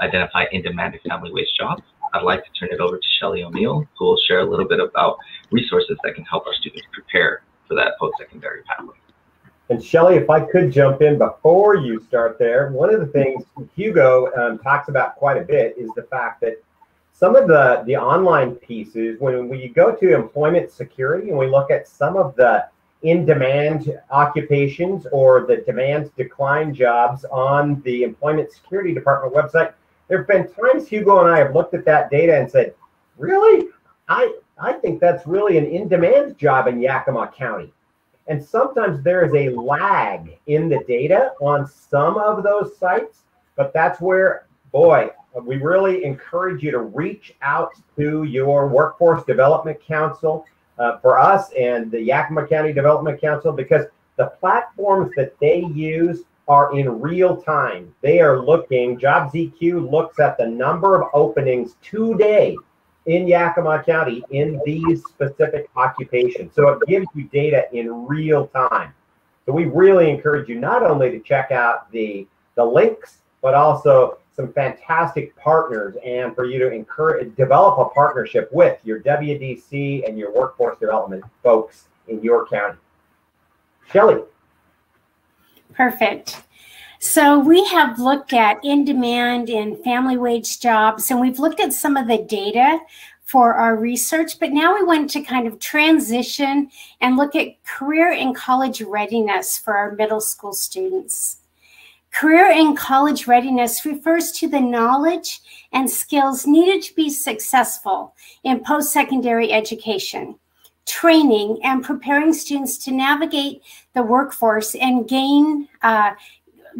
identify in-demand and family wage jobs, I'd like to turn it over to Shelley O'Neill, who will share a little bit about resources that can help our students prepare for that post-secondary pathway. And Shelley, if I could jump in before you start there, one of the things Hugo talks about quite a bit is the fact that some of the online pieces, when we go to employment security and we look at some of the in-demand occupations or the demand decline jobs on the Employment Security Department website, there have been times Hugo and I have looked at that data and said, really? I think that's really an in-demand job in Yakima County. And sometimes there is a lag in the data on some of those sites, but that's where, boy, we really encourage you to reach out to your Workforce Development Council for us and the Yakima County Development Council, because the platforms that they use are in real time. They are looking, JobsEQ looks at the number of openings today in Yakima County in these specific occupations. So it gives you data in real time. So we really encourage you not only to check out the links, but also some fantastic partners, and for you to develop a partnership with your WDC and your workforce development folks in your county. Shelley. Perfect. So we have looked at in-demand and family wage jobs, and we've looked at some of the data for our research, but now we want to kind of transition and look at career and college readiness for our middle school students. Career and college readiness refers to the knowledge and skills needed to be successful in post-secondary education, training, and preparing students to navigate the workforce and gain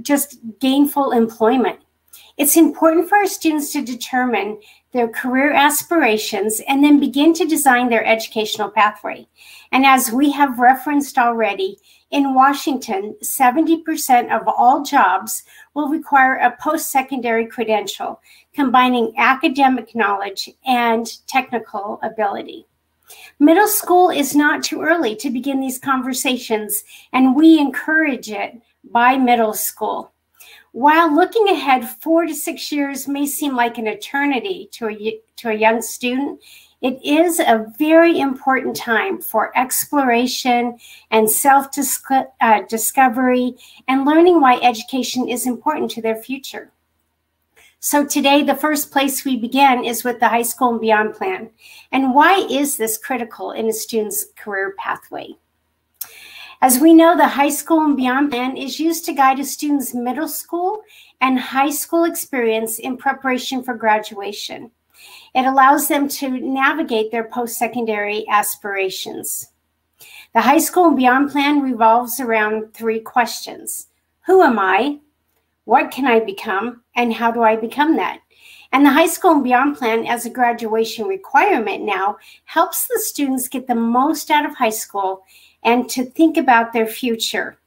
just gainful employment. It's important for our students to determine their career aspirations and then begin to design their educational pathway. And as we have referenced already, in Washington, 70% of all jobs will require a post-secondary credential, combining academic knowledge and technical ability. Middle school is not too early to begin these conversations, and we encourage it by middle school. While looking ahead 4 to 6 years may seem like an eternity to a young student, it is a very important time for exploration and self-discovery and learning why education is important to their future. So today, the first place we begin is with the High School and Beyond Plan. And why is this critical in a student's career pathway? As we know, the High School and Beyond Plan is used to guide a student's middle school and high school experience in preparation for graduation. It allows them to navigate their post-secondary aspirations. The High School and Beyond Plan revolves around 3 questions. Who am I? What can I become? And how do I become that? And the High School and Beyond Plan, as a graduation requirement now, helps the students get the most out of high school and to think about their future.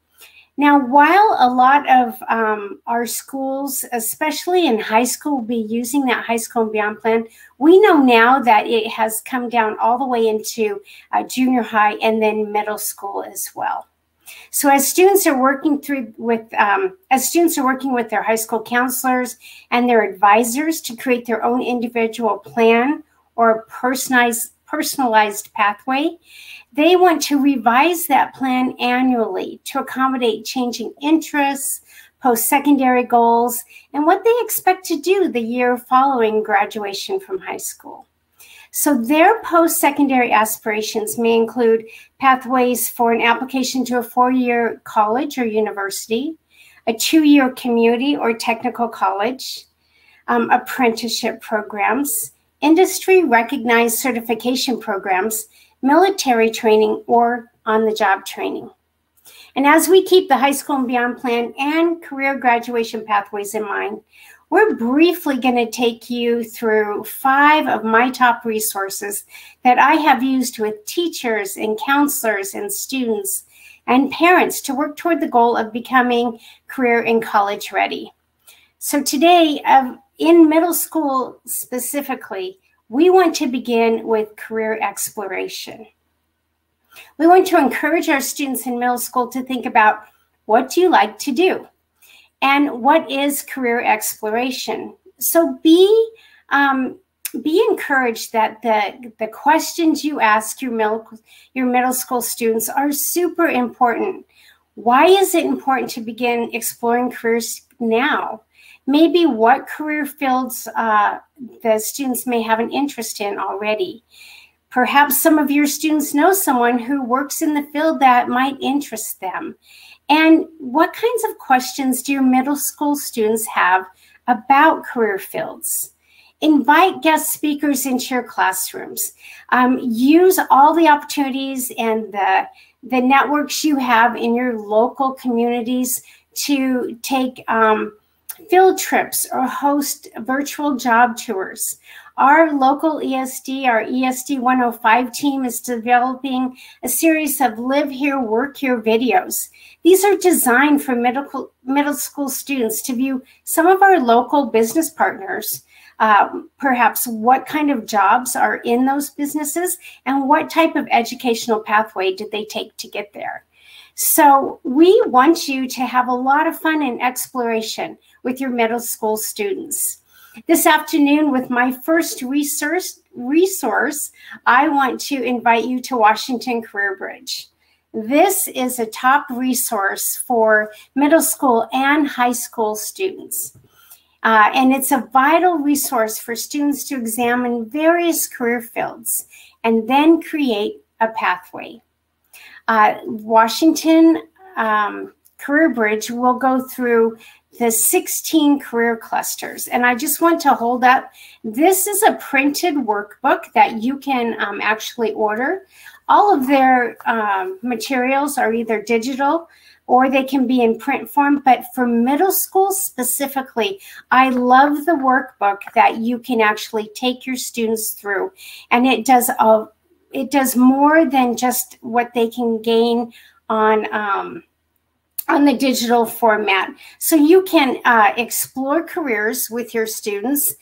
Now, while a lot of our schools, especially in high school, will be using that High School and Beyond Plan, we know now that it has come down all the way into junior high and then middle school as well. So as students are working with their high school counselors and their advisors to create their own individual plan or personalized pathway, they want to revise that plan annually to accommodate changing interests, post-secondary goals, and what they expect to do the year following graduation from high school. So their post-secondary aspirations may include pathways for an application to a 4-year college or university, a 2-year community or technical college, apprenticeship programs, industry-recognized certification programs, military training, or on-the-job training. And as we keep the High School and Beyond Plan and career graduation pathways in mind, we're briefly going to take you through 5 of my top resources that I have used with teachers and counselors and students and parents to work toward the goal of becoming career and college ready. So today, in middle school specifically, we want to begin with career exploration. We want to encourage our students in middle school to think about, what do you like to do? And what is career exploration? So be encouraged that the questions you ask your middle school students are super important. Why is it important to begin exploring careers now? Maybe what career fields the students may have an interest in already. Perhaps some of your students know someone who works in the field that might interest them. And what kinds of questions do your middle school students have about career fields? Invite guest speakers into your classrooms. Use all the opportunities and the networks you have in your local communities to take field trips or host virtual job tours. Our local ESD, our ESD 105 team, is developing a series of Live Here, Work Here videos. These are designed for middle school students to view some of our local business partners, perhaps what kind of jobs are in those businesses and what type of educational pathway did they take to get there. So we want you to have a lot of fun and exploration with your middle school students. This afternoon, with my first resource, I want to invite you to Washington Career Bridge. This is a top resource for middle school and high school students. And it's a vital resource for students to examine various career fields and then create a pathway. Washington Career Bridge will go through the 16 career clusters. And I just want to hold up, this is a printed workbook that you can actually order. All of their materials are either digital or they can be in print form. But for middle school specifically, I love the workbook that you can actually take your students through. And it does more than just what they can gain on the digital format. So you can explore careers with your students.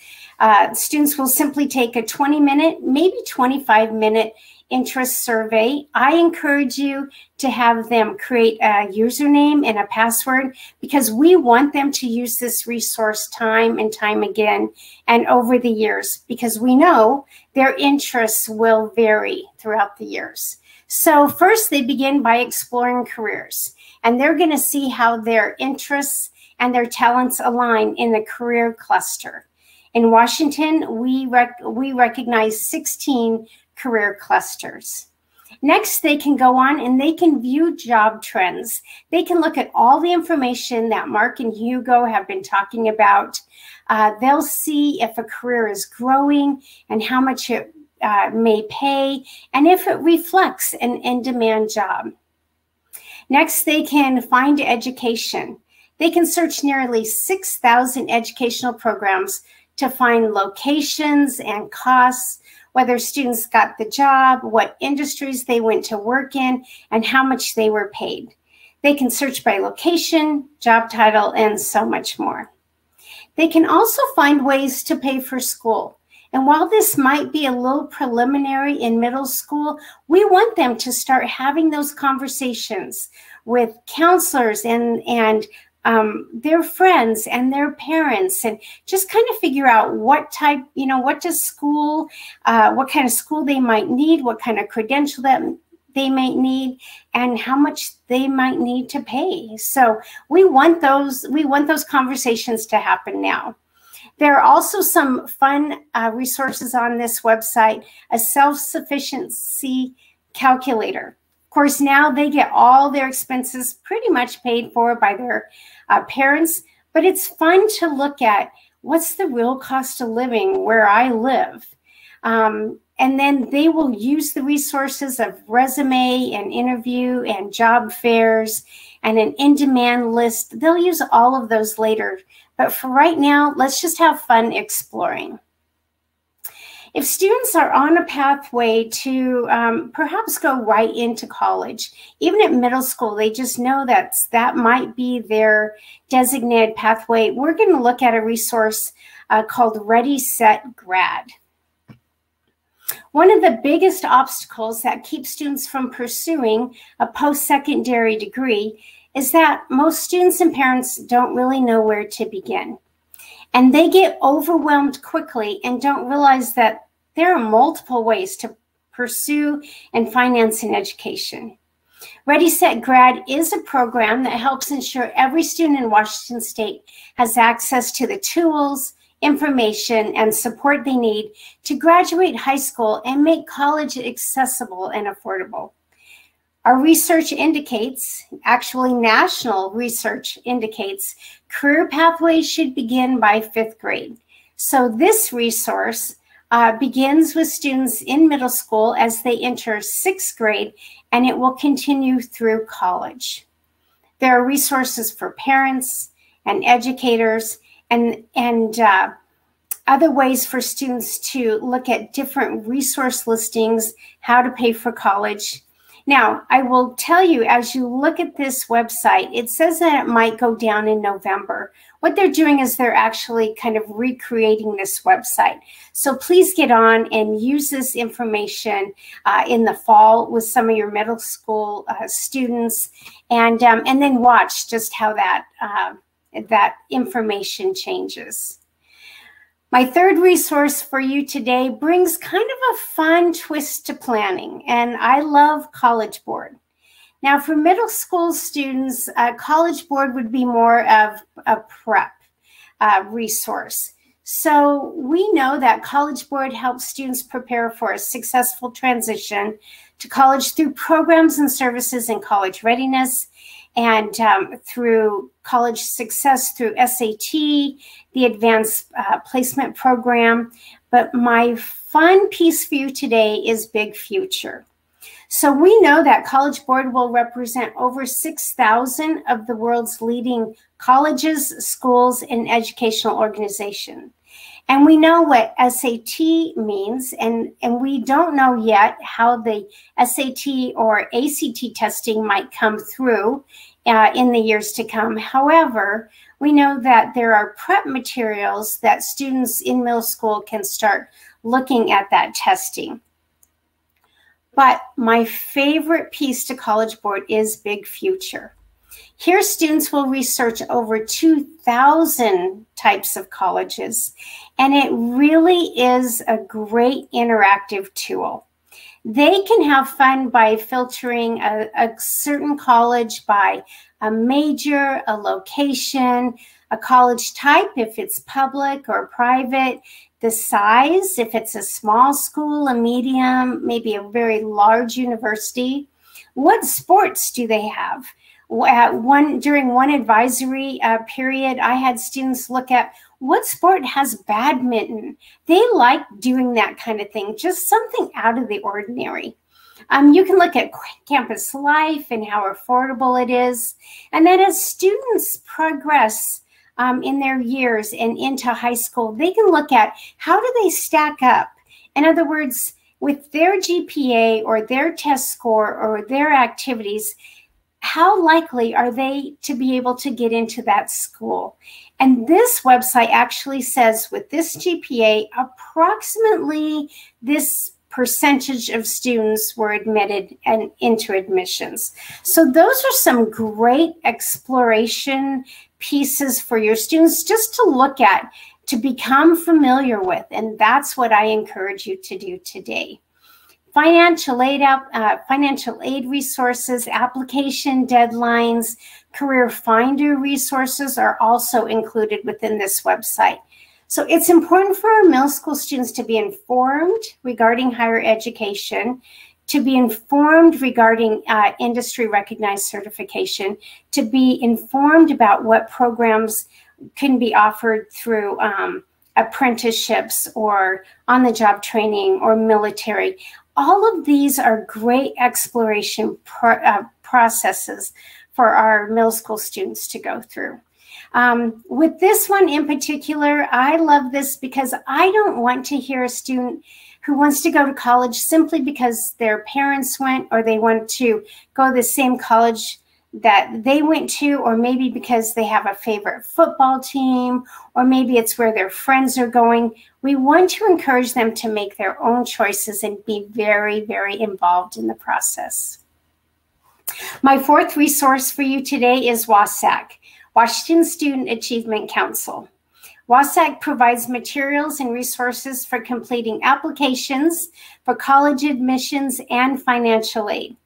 Students will simply take a 20-minute, maybe 25-minute interest survey. I encourage you to have them create a username and a password because we want them to use this resource time and time again and over the years because we know their interests will vary throughout the years. So first they begin by exploring careers, and they're going to see how their interests and their talents align in the career cluster. In Washington, we recognize 16 career clusters. Next, they can go on and they can view job trends. They can look at all the information that Mark and Hugo have been talking about. They'll see if a career is growing and how much it may pay, and if it reflects an in-demand job. Next, they can find education. They can search nearly 6,000 educational programs to find locations and costs, whether students got the job, what industries they went to work in, and how much they were paid. They can search by location, job title, and so much more. They can also find ways to pay for school. And while this might be a little preliminary in middle school, we want them to start having those conversations with counselors and their friends and their parents, and just kind of figure out what type, what does school, what kind of school they might need, what kind of credential that they might need, and how much they might need to pay. So we want those conversations to happen now. There are also some fun resources on this website, a self-sufficiency calculator. Of course, now they get all their expenses pretty much paid for by their parents, but it's fun to look at what's the real cost of living where I live. And then they will use the resources of resume and interview and job fairs and an in-demand list. They'll use all of those later. But for right now, let's just have fun exploring. If students are on a pathway to perhaps go right into college, even at middle school, they just know that might be their designated pathway, we're going to look at a resource called Ready, Set, Grad. One of the biggest obstacles that keep students from pursuing a post-secondary degree is that most students and parents don't really know where to begin. And they get overwhelmed quickly and don't realize that there are multiple ways to pursue and finance an education. Ready, Set, Grad is a program that helps ensure every student in Washington State has access to the tools, information, and support they need to graduate high school and make college accessible and affordable. Our research indicates, actually national research indicates, career pathways should begin by 5th grade. So this resource begins with students in middle school as they enter 6th grade, and it will continue through college. There are resources for parents and educators and other ways for students to look at different resource listings, how to pay for college. Now, I will tell you, as you look at this website, it says that it might go down in November. What they're doing is they're actually kind of recreating this website. So please get on and use this information in the fall with some of your middle school students, and then watch just how that information changes. My third resource for you today brings kind of a fun twist to planning, and I love College Board. Now, for middle school students, College Board would be more of a prep resource. So we know that College Board helps students prepare for a successful transition to college through programs and services in college readiness, and through college success through SAT, the Advanced Placement Program. But my fun piece for you today is Big Future. So we know that College Board will represent over 6,000 of the world's leading colleges, schools, and educational organizations. And we know what SAT means, and we don't know yet how the SAT or ACT testing might come through in the years to come. However, we know that there are prep materials that students in middle school can start looking at that testing. But my favorite piece to College Board is Big Future. Here, students will research over 2,000 types of colleges, and it really is a great interactive tool. They can have fun by filtering a certain college by a major, a location, a college type, if it's public or private, the size, if it's a small school, a medium, maybe a very large university. What sports do they have? During one advisory period, I had students look at what sport has badminton. They like doing that kind of thing, just something out of the ordinary. You can look at campus life and how affordable it is. And then as students progress in their years and into high school, they can look at how do they stack up. In other words, with their GPA or their test score or their activities, how likely are they to be able to get into that school? And this website actually says with this GPA, approximately this percentage of students were admitted and into admissions. So those are some great exploration pieces for your students just to look at, to become familiar with. And that's what I encourage you to do today. Financial aid resources, application deadlines, career finder resources are also included within this website. So it's important for our middle school students to be informed regarding higher education, to be informed regarding industry recognized certification, to be informed about what programs can be offered through apprenticeships or on-the-job training or military. All of these are great exploration processes for our middle school students to go through. With this one in particular, I love this because I don't want to hear a student who wants to go to college simply because their parents went, or they want to go to the same college that they went to, or maybe because they have a favorite football team, or maybe it's where their friends are going. We want to encourage them to make their own choices and be very, very involved in the process. My fourth resource for you today is WASAC, Washington Student Achievement Council. WASAC provides materials and resources for completing applications for college admissions and financial aid.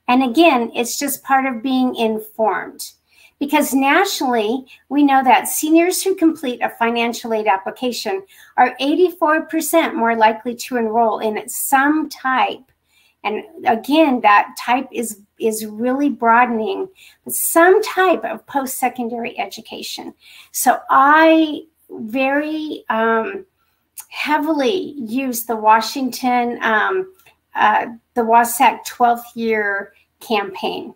And again, it's just part of being informed, because nationally, we know that seniors who complete a financial aid application are 84% more likely to enroll in some type. And again, that type is really broadening, but some type of post-secondary education. So I very heavily use the Washington, the WASAC 12th year campaign.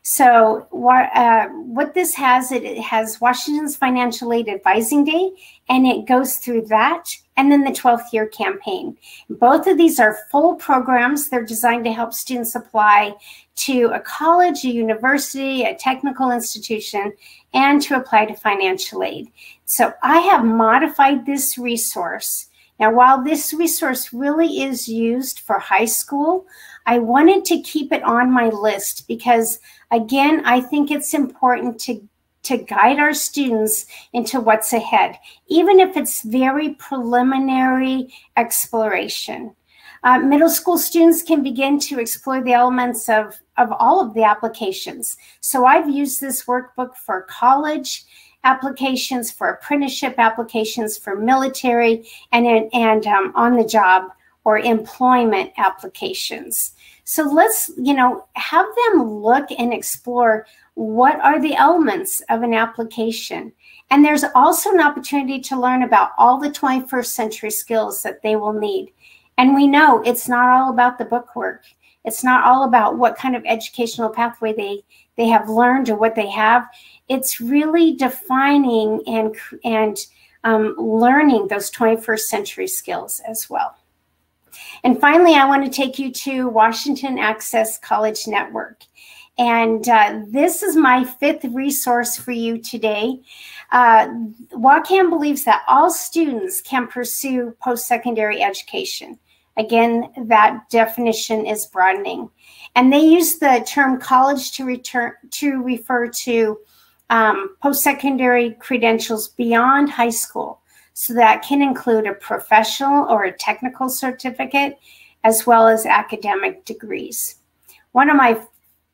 So what this has, it has Washington's Financial Aid Advising Day, and it goes through that, and then the 12th year campaign. Both of these are full programs. They're designed to help students apply to a college, a university, a technical institution, and to apply to financial aid. So I have modified this resource. Now, while this resource really is used for high school, I wanted to keep it on my list because, again, I think it's important to guide our students into what's ahead, even if it's very preliminary exploration. Middle school students can begin to explore the elements of all of the applications. So I've used this workbook for college applications, for apprenticeship applications, for military, and on the job or employment applications. So let's, have them look and explore what are the elements of an application. And there's also an opportunity to learn about all the 21st century skills that they will need. And we know it's not all about the bookwork. It's not all about what kind of educational pathway they have learned or what they have. It's really defining and learning those 21st century skills as well. And finally, I want to take you to Washington Access College Network. And this is my 5th resource for you today. WACAM believes that all students can pursue post-secondary education. Again, that definition is broadening. And they use the term college to refer to post-secondary credentials beyond high school. So that can include a professional or a technical certificate, as well as academic degrees. One of my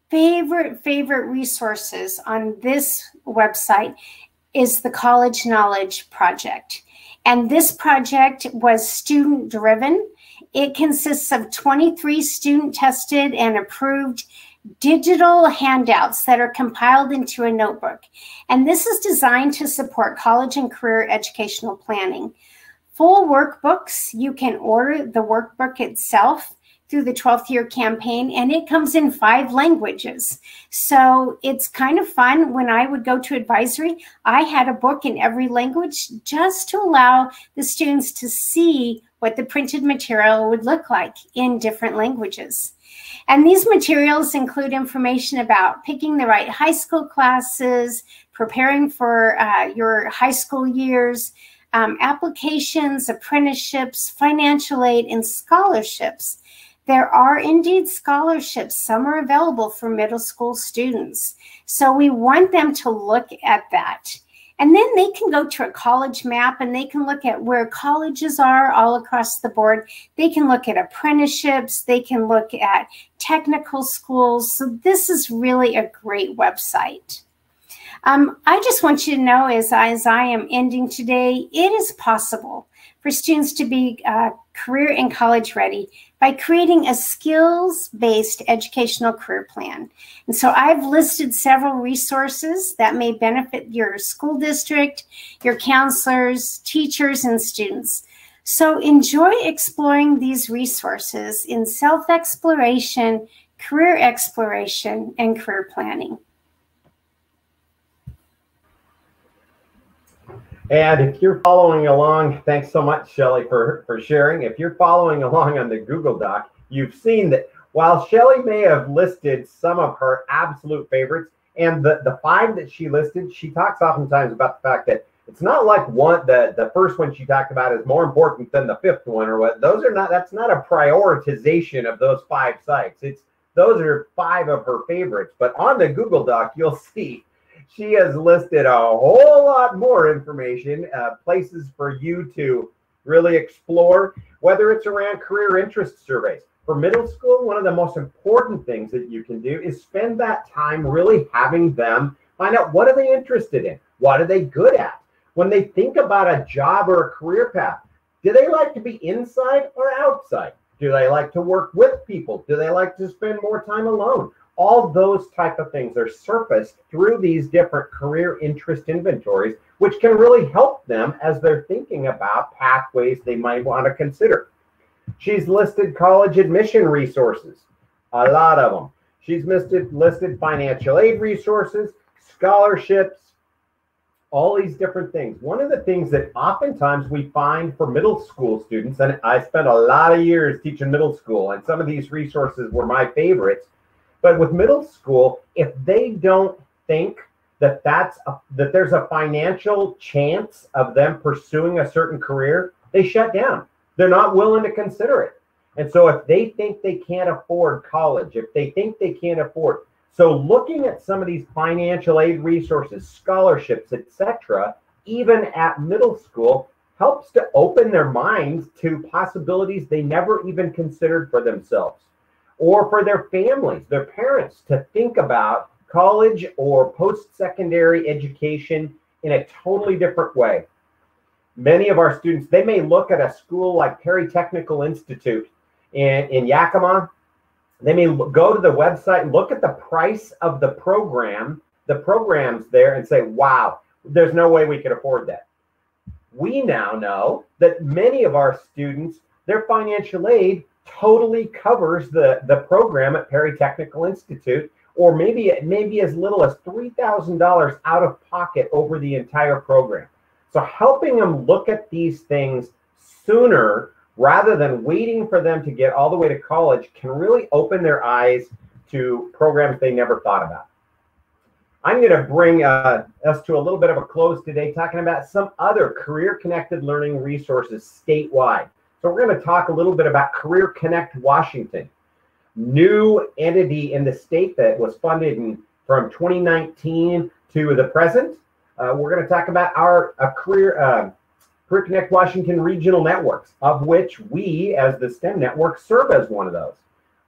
favorite resources on this website is the College Knowledge Project. And this project was student driven. It consists of 23 student tested and approved digital handouts that are compiled into a notebook. And this is designed to support college and career educational planning. Full workbooks, you can order the workbook itself through the 12th year campaign, and it comes in 5 languages. So it's kind of fun. When I would go to advisory, I had a book in every language just to allow the students to see what the printed material would look like in different languages. And these materials include information about picking the right high school classes, preparing for your high school years, applications, apprenticeships, financial aid, and scholarships. There are indeed scholarships. Some are available for middle school students. So we want them to look at that. And then they can go to a college map and they can look at where colleges are all across the board. They can look at apprenticeships. They can look at technical schools. So this is really a great website. I just want you to know, as I am ending today, it is possible for students to be career and college ready by creating a skills-based educational career plan. And so I've listed several resources that may benefit your school district, your counselors, teachers, and students. So enjoy exploring these resources in self-exploration, career exploration, and career planning. And if you're following along, thanks so much, Shelley, for sharing. If you're following along on the Google Doc, you've seen that while Shelley may have listed some of her absolute favorites, and the 5 that she listed, she talks oftentimes about the fact that it's not like the first one she talked about is more important than the 5th one or what. Those are not, that's not a prioritization of those 5 sites. Those are 5 of her favorites. But on the Google Doc, you'll see she has listed a whole lot more information, places for you to really explore, whether it's around career interest surveys. For middle school, one of the most important things that you can do is spend that time really having them find out what are they interested in, what are they good at. When they think about a job or a career path, do they like to be inside or outside? Do they like to work with people? Do they like to spend more time alone? All those type of things are surfaced through these different career interest inventories, which can really help them as they're thinking about pathways they might want to consider. She's listed college admission resources, a lot of them. She's listed financial aid resources, scholarships, all these different things. One of the things that oftentimes we find for middle school students, and I spent a lot of years teaching middle school, and some of these resources were my favorites, but with middle school, if they don't think that there's a financial chance of them pursuing a certain career, they shut down. They're not willing to consider it. And so if they think they can't afford college, if they think they can't afford, so looking at some of these financial aid resources, scholarships, etc., even at middle school, helps to open their minds to possibilities they never even considered for themselves or for their families, their parents, to think about college or post-secondary education in a totally different way. Many of our students, they may look at a school like Perry Technical Institute in Yakima. They may go to the website and look at the price of the programs there and say, wow, there's no way we could afford that. We now know that many of our students, their financial aid totally covers the program at Perry Technical Institute, or maybe as little as $3,000 out of pocket over the entire program. So helping them look at these things sooner rather than waiting for them to get all the way to college can really open their eyes to programs they never thought about. I'm going to bring us to a little bit of a close today, talking about some other career-connected learning resources statewide. So we're going to talk a little bit about Career Connect Washington, new entity in the state that was funded from 2019 to the present. We're going to talk about our Career Connect Washington regional networks, of which we, as the STEM network, serve as one of those.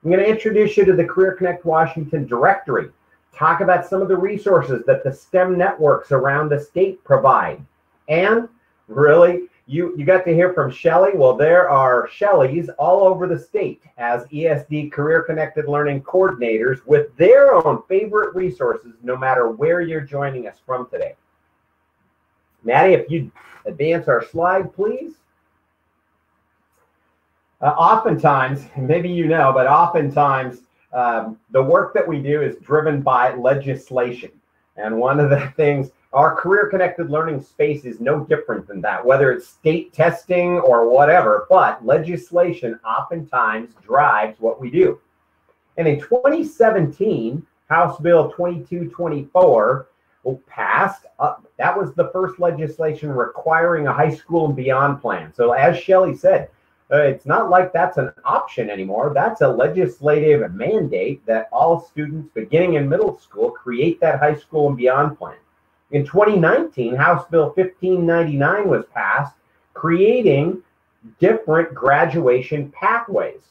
I'm going to introduce you to the Career Connect Washington directory, talk about some of the resources that the STEM networks around the state provide. And really, you got to hear from Shelley. Well, there are Shelleys all over the state as ESD Career Connected Learning coordinators with their own favorite resources, no matter where you're joining us from today. Maddie, if you'd advance our slide, please. Oftentimes, maybe you know, but oftentimes the work that we do is driven by legislation. And one of the things, our career-connected learning space is no different than that, whether it's state testing or whatever, but legislation oftentimes drives what we do. And in 2017, House Bill 2224 passed. That was the first legislation requiring a high school and beyond plan. So as Shelley said, it's not like that's an option anymore. That's a legislative mandate that all students beginning in middle school create that high school and beyond plan. In 2019, House Bill 1599 was passed, creating different graduation pathways.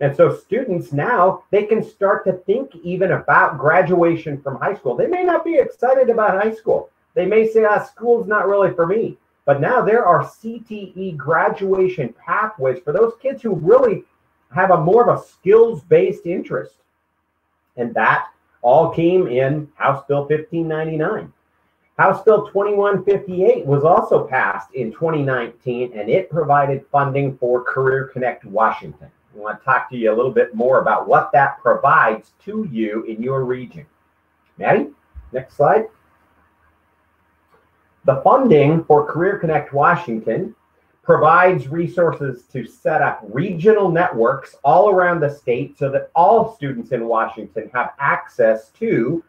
And so students now, they can start to think even about graduation from high school. They may not be excited about high school. They may say, school's not really for me. But now there are CTE graduation pathways for those kids who really have more of a skills-based interest. And that all came in House Bill 1599. House Bill 2158 was also passed in 2019, and it provided funding for Career Connect Washington. I want to talk to you a little bit more about what that provides to you in your region. Maddie, next slide. The funding for Career Connect Washington provides resources to set up regional networks all around the state so that all students in Washington have access to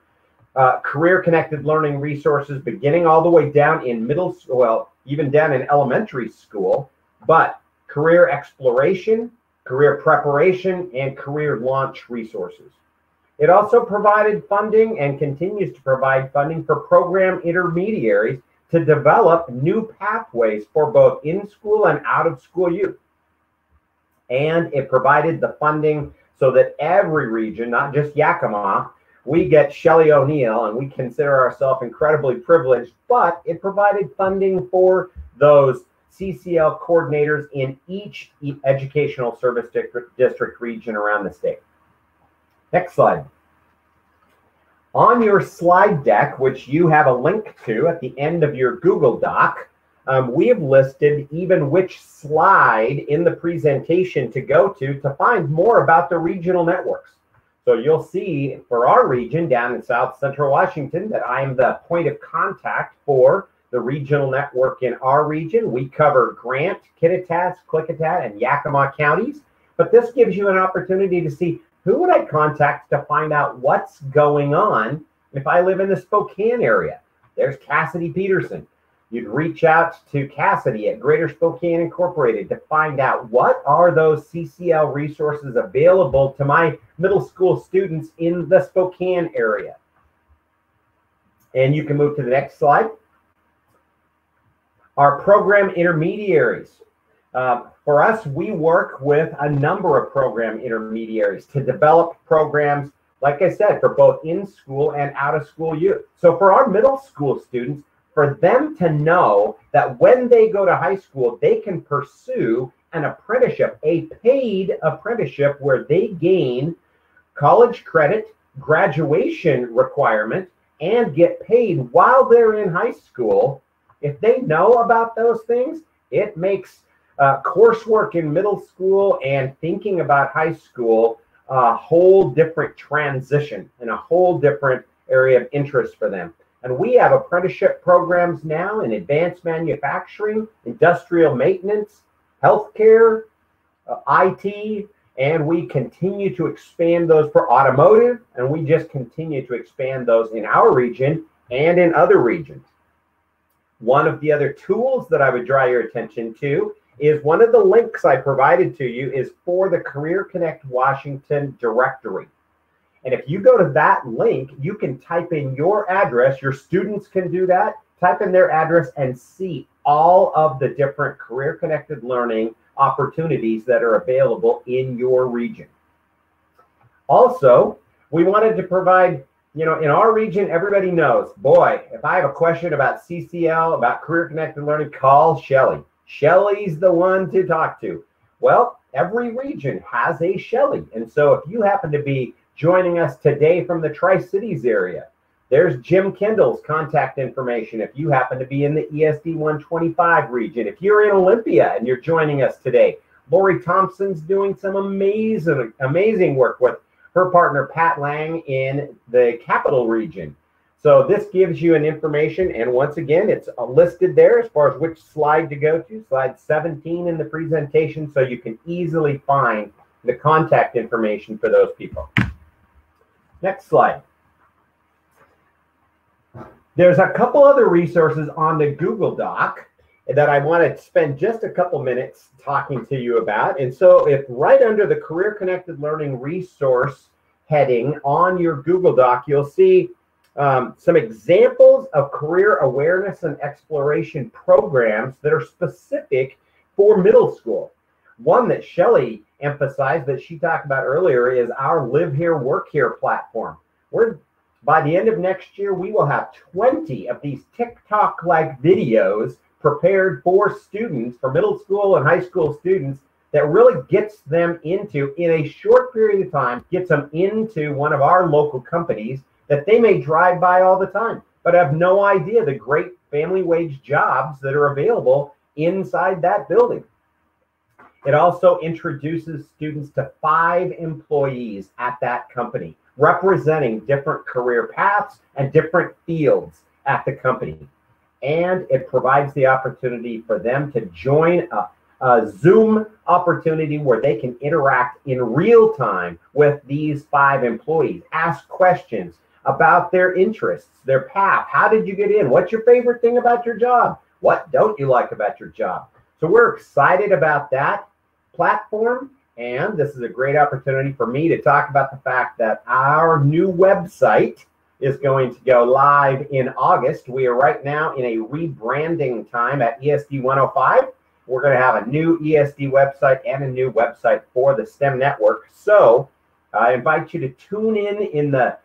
career-connected learning resources beginning all the way down in middle school, well, even down in elementary school, but career exploration, career preparation, and career launch resources. It also provided funding and continues to provide funding for program intermediaries to develop new pathways for both in-school and out-of-school youth. And it provided the funding so that every region, not just Yakima, we get Shelley O'Neill, and we consider ourselves incredibly privileged, but it provided funding for those CCL coordinators in each educational service district region around the state. Next slide. On your slide deck, which you have a link to at the end of your Google Doc, we have listed even which slide in the presentation to go to find more about the regional networks. So you'll see for our region down in South Central Washington that I am the point of contact for the regional network in our region. We cover Grant, Kittitas, Klickitat, and Yakima counties. But this gives you an opportunity to see who would I contact to find out what's going on if I live in the Spokane area. There's Cassidy Peterson. You'd reach out to Cassidy at Greater Spokane Incorporated to find out what are those CCL resources available to my middle school students in the Spokane area. And you can move to the next slide. Our program intermediaries. For us, we work with a number of program intermediaries to develop programs, like I said, for both in-school and out-of-school youth. So for our middle school students, for them to know that when they go to high school, they can pursue an apprenticeship, a paid apprenticeship where they gain college credit, graduation requirement, and get paid while they're in high school. If they know about those things, it makes coursework in middle school and thinking about high school a whole different transition and a whole different area of interest for them. And we have apprenticeship programs now in advanced manufacturing, industrial maintenance, healthcare, IT, and we continue to expand those for automotive, and we just continue to expand those in our region and in other regions. One of the other tools that I would draw your attention to is one of the links I provided to you is for the Career Connect Washington directory. And if you go to that link, you can type in your address. Your students can do that. Type in their address and see all of the different career-connected learning opportunities that are available in your region. Also, we wanted to provide, in our region, everybody knows, boy, if I have a question about CCL, about career-connected learning, call Shelly. Shelly's the one to talk to. Well, every region has a Shelly. And so if you happen to be joining us today from the Tri-Cities area, there's Jim Kendall's contact information if you happen to be in the ESD 125 region. If you're in Olympia and you're joining us today, Lori Thompson's doing some amazing work with her partner Pat Lang in the Capital region. So this gives you an information, and once again, it's listed there as far as which slide to go to, slide 17 in the presentation, so you can easily find the contact information for those people. Next slide. There's a couple other resources on the Google Doc that I want to spend just a couple minutes talking to you about. And so if right under the Career Connected Learning resource heading on your Google Doc, you'll see some examples of career awareness and exploration programs that are specific for middle school. One that Shelly emphasized that she talked about earlier is our Live Here, Work Here platform. By the end of next year, we will have 20 of these TikTok-like videos prepared for students, for middle school and high school students, that really gets them into, in a short period of time, gets them into one of our local companies that they may drive by all the time, but have no idea the great family wage jobs that are available inside that building. It also introduces students to 5 employees at that company, representing different career paths and different fields at the company. And it provides the opportunity for them to join a Zoom opportunity where they can interact in real time with these 5 employees, ask questions about their interests, their path. How did you get in? What's your favorite thing about your job? What don't you like about your job? So we're excited about that platform, and this is a great opportunity for me to talk about the fact that our new website is going to go live in August. We are right now in a rebranding time at ESD 105. We're going to have a new ESD website and a new website for the STEM network. So I invite you to tune in the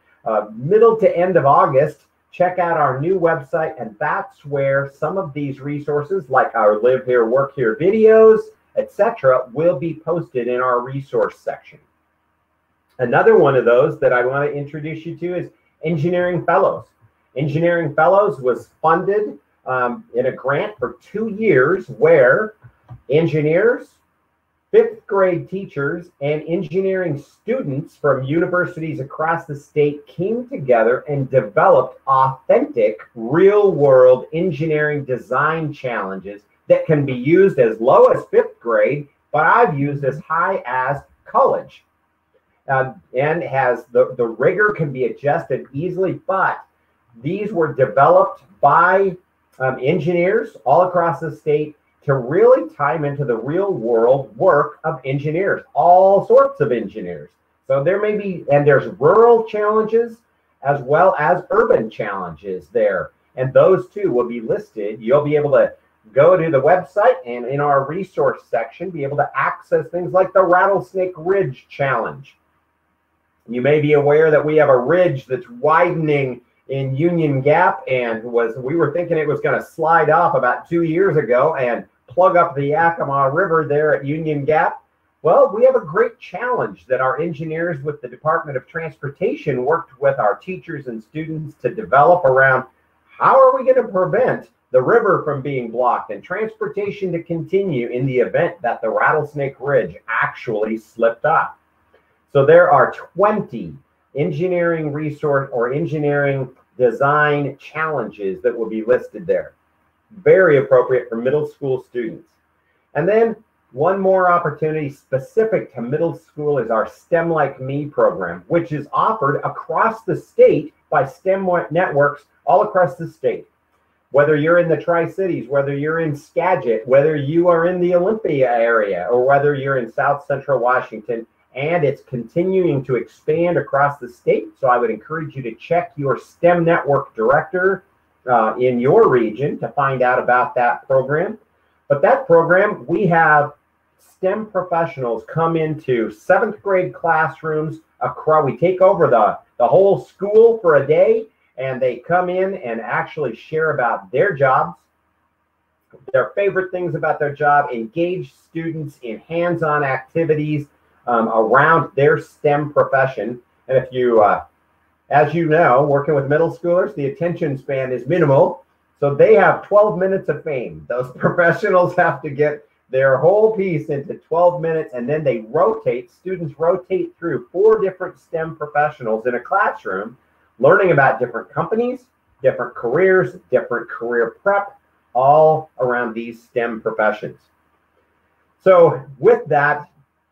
middle to end of August. Check out our new website, and that's where some of these resources, like our Live Here, Work Here videos, etc., will be posted in our resource section. Another one of those that I want to introduce you to is Engineering Fellows. Engineering Fellows was funded in a grant for 2 years where engineers, 5th grade teachers and engineering students from universities across the state came together and developed authentic, real-world engineering design challenges that can be used as low as 5th grade, but I've used as high as college. And has the rigor can be adjusted easily, but these were developed by engineers all across the state to really time into the real world work of engineers, all sorts of engineers. So there may be, and there's rural challenges as well as urban challenges there. And those two will be listed. You'll be able to go to the website and in our resource section, be able to access things like the Rattlesnake Ridge Challenge. You may be aware that we have a ridge that's widening in Union Gap, and we were thinking it was going to slide off about 2 years ago and plug up the Yakima River there at Union Gap. Well, we have a great challenge that our engineers with the Department of Transportation worked with our teachers and students to develop around how are we going to prevent the river from being blocked and transportation to continue in the event that the Rattlesnake Ridge actually slipped off. So there are 20 engineering resource or engineering design challenges that will be listed there. Very appropriate for middle school students. And then one more opportunity specific to middle school is our STEM Like Me program, which is offered across the state by STEM networks all across the state. Whether you're in the Tri-Cities, whether you're in Skagit, whether you are in the Olympia area, or whether you're in South Central Washington, and it's continuing to expand across the state. So I would encourage you to check your STEM network director in your region to find out about that program. But that program, we have STEM professionals come into 7th grade classrooms across. We take over the whole school for a day, and they come in and actually share about their jobs, their favorite things about their job, engage students in hands-on activities around their STEM profession. And if you, as you know, working with middle schoolers, the attention span is minimal. So they have 12 minutes of fame. Those professionals have to get their whole piece into 12 minutes, and then they rotate, students rotate through 4 different STEM professionals in a classroom, learning about different companies, different careers, different career prep, all around these STEM professions. So with that,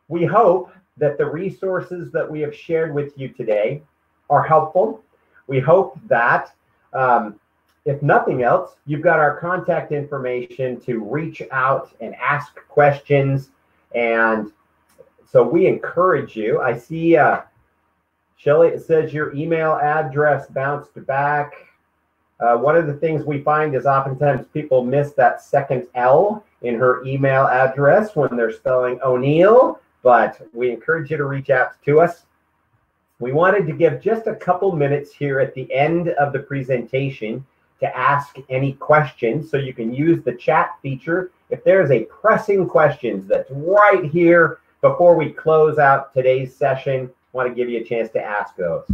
we hope that the resources that we have shared with you today are helpful. We hope that, if nothing else, you've got our contact information to reach out and ask questions. And so we encourage you. I see, Shelley, it says your email address bounced back. One of the things we find is oftentimes people miss that second L in her email address when they're spelling O'Neill. But we encourage you to reach out to us. We wanted to give just a couple minutes here at the end of the presentation to ask any questions. So you can use the chat feature. If there's a pressing question that's right here before we close out today's session, I want to give you a chance to ask those.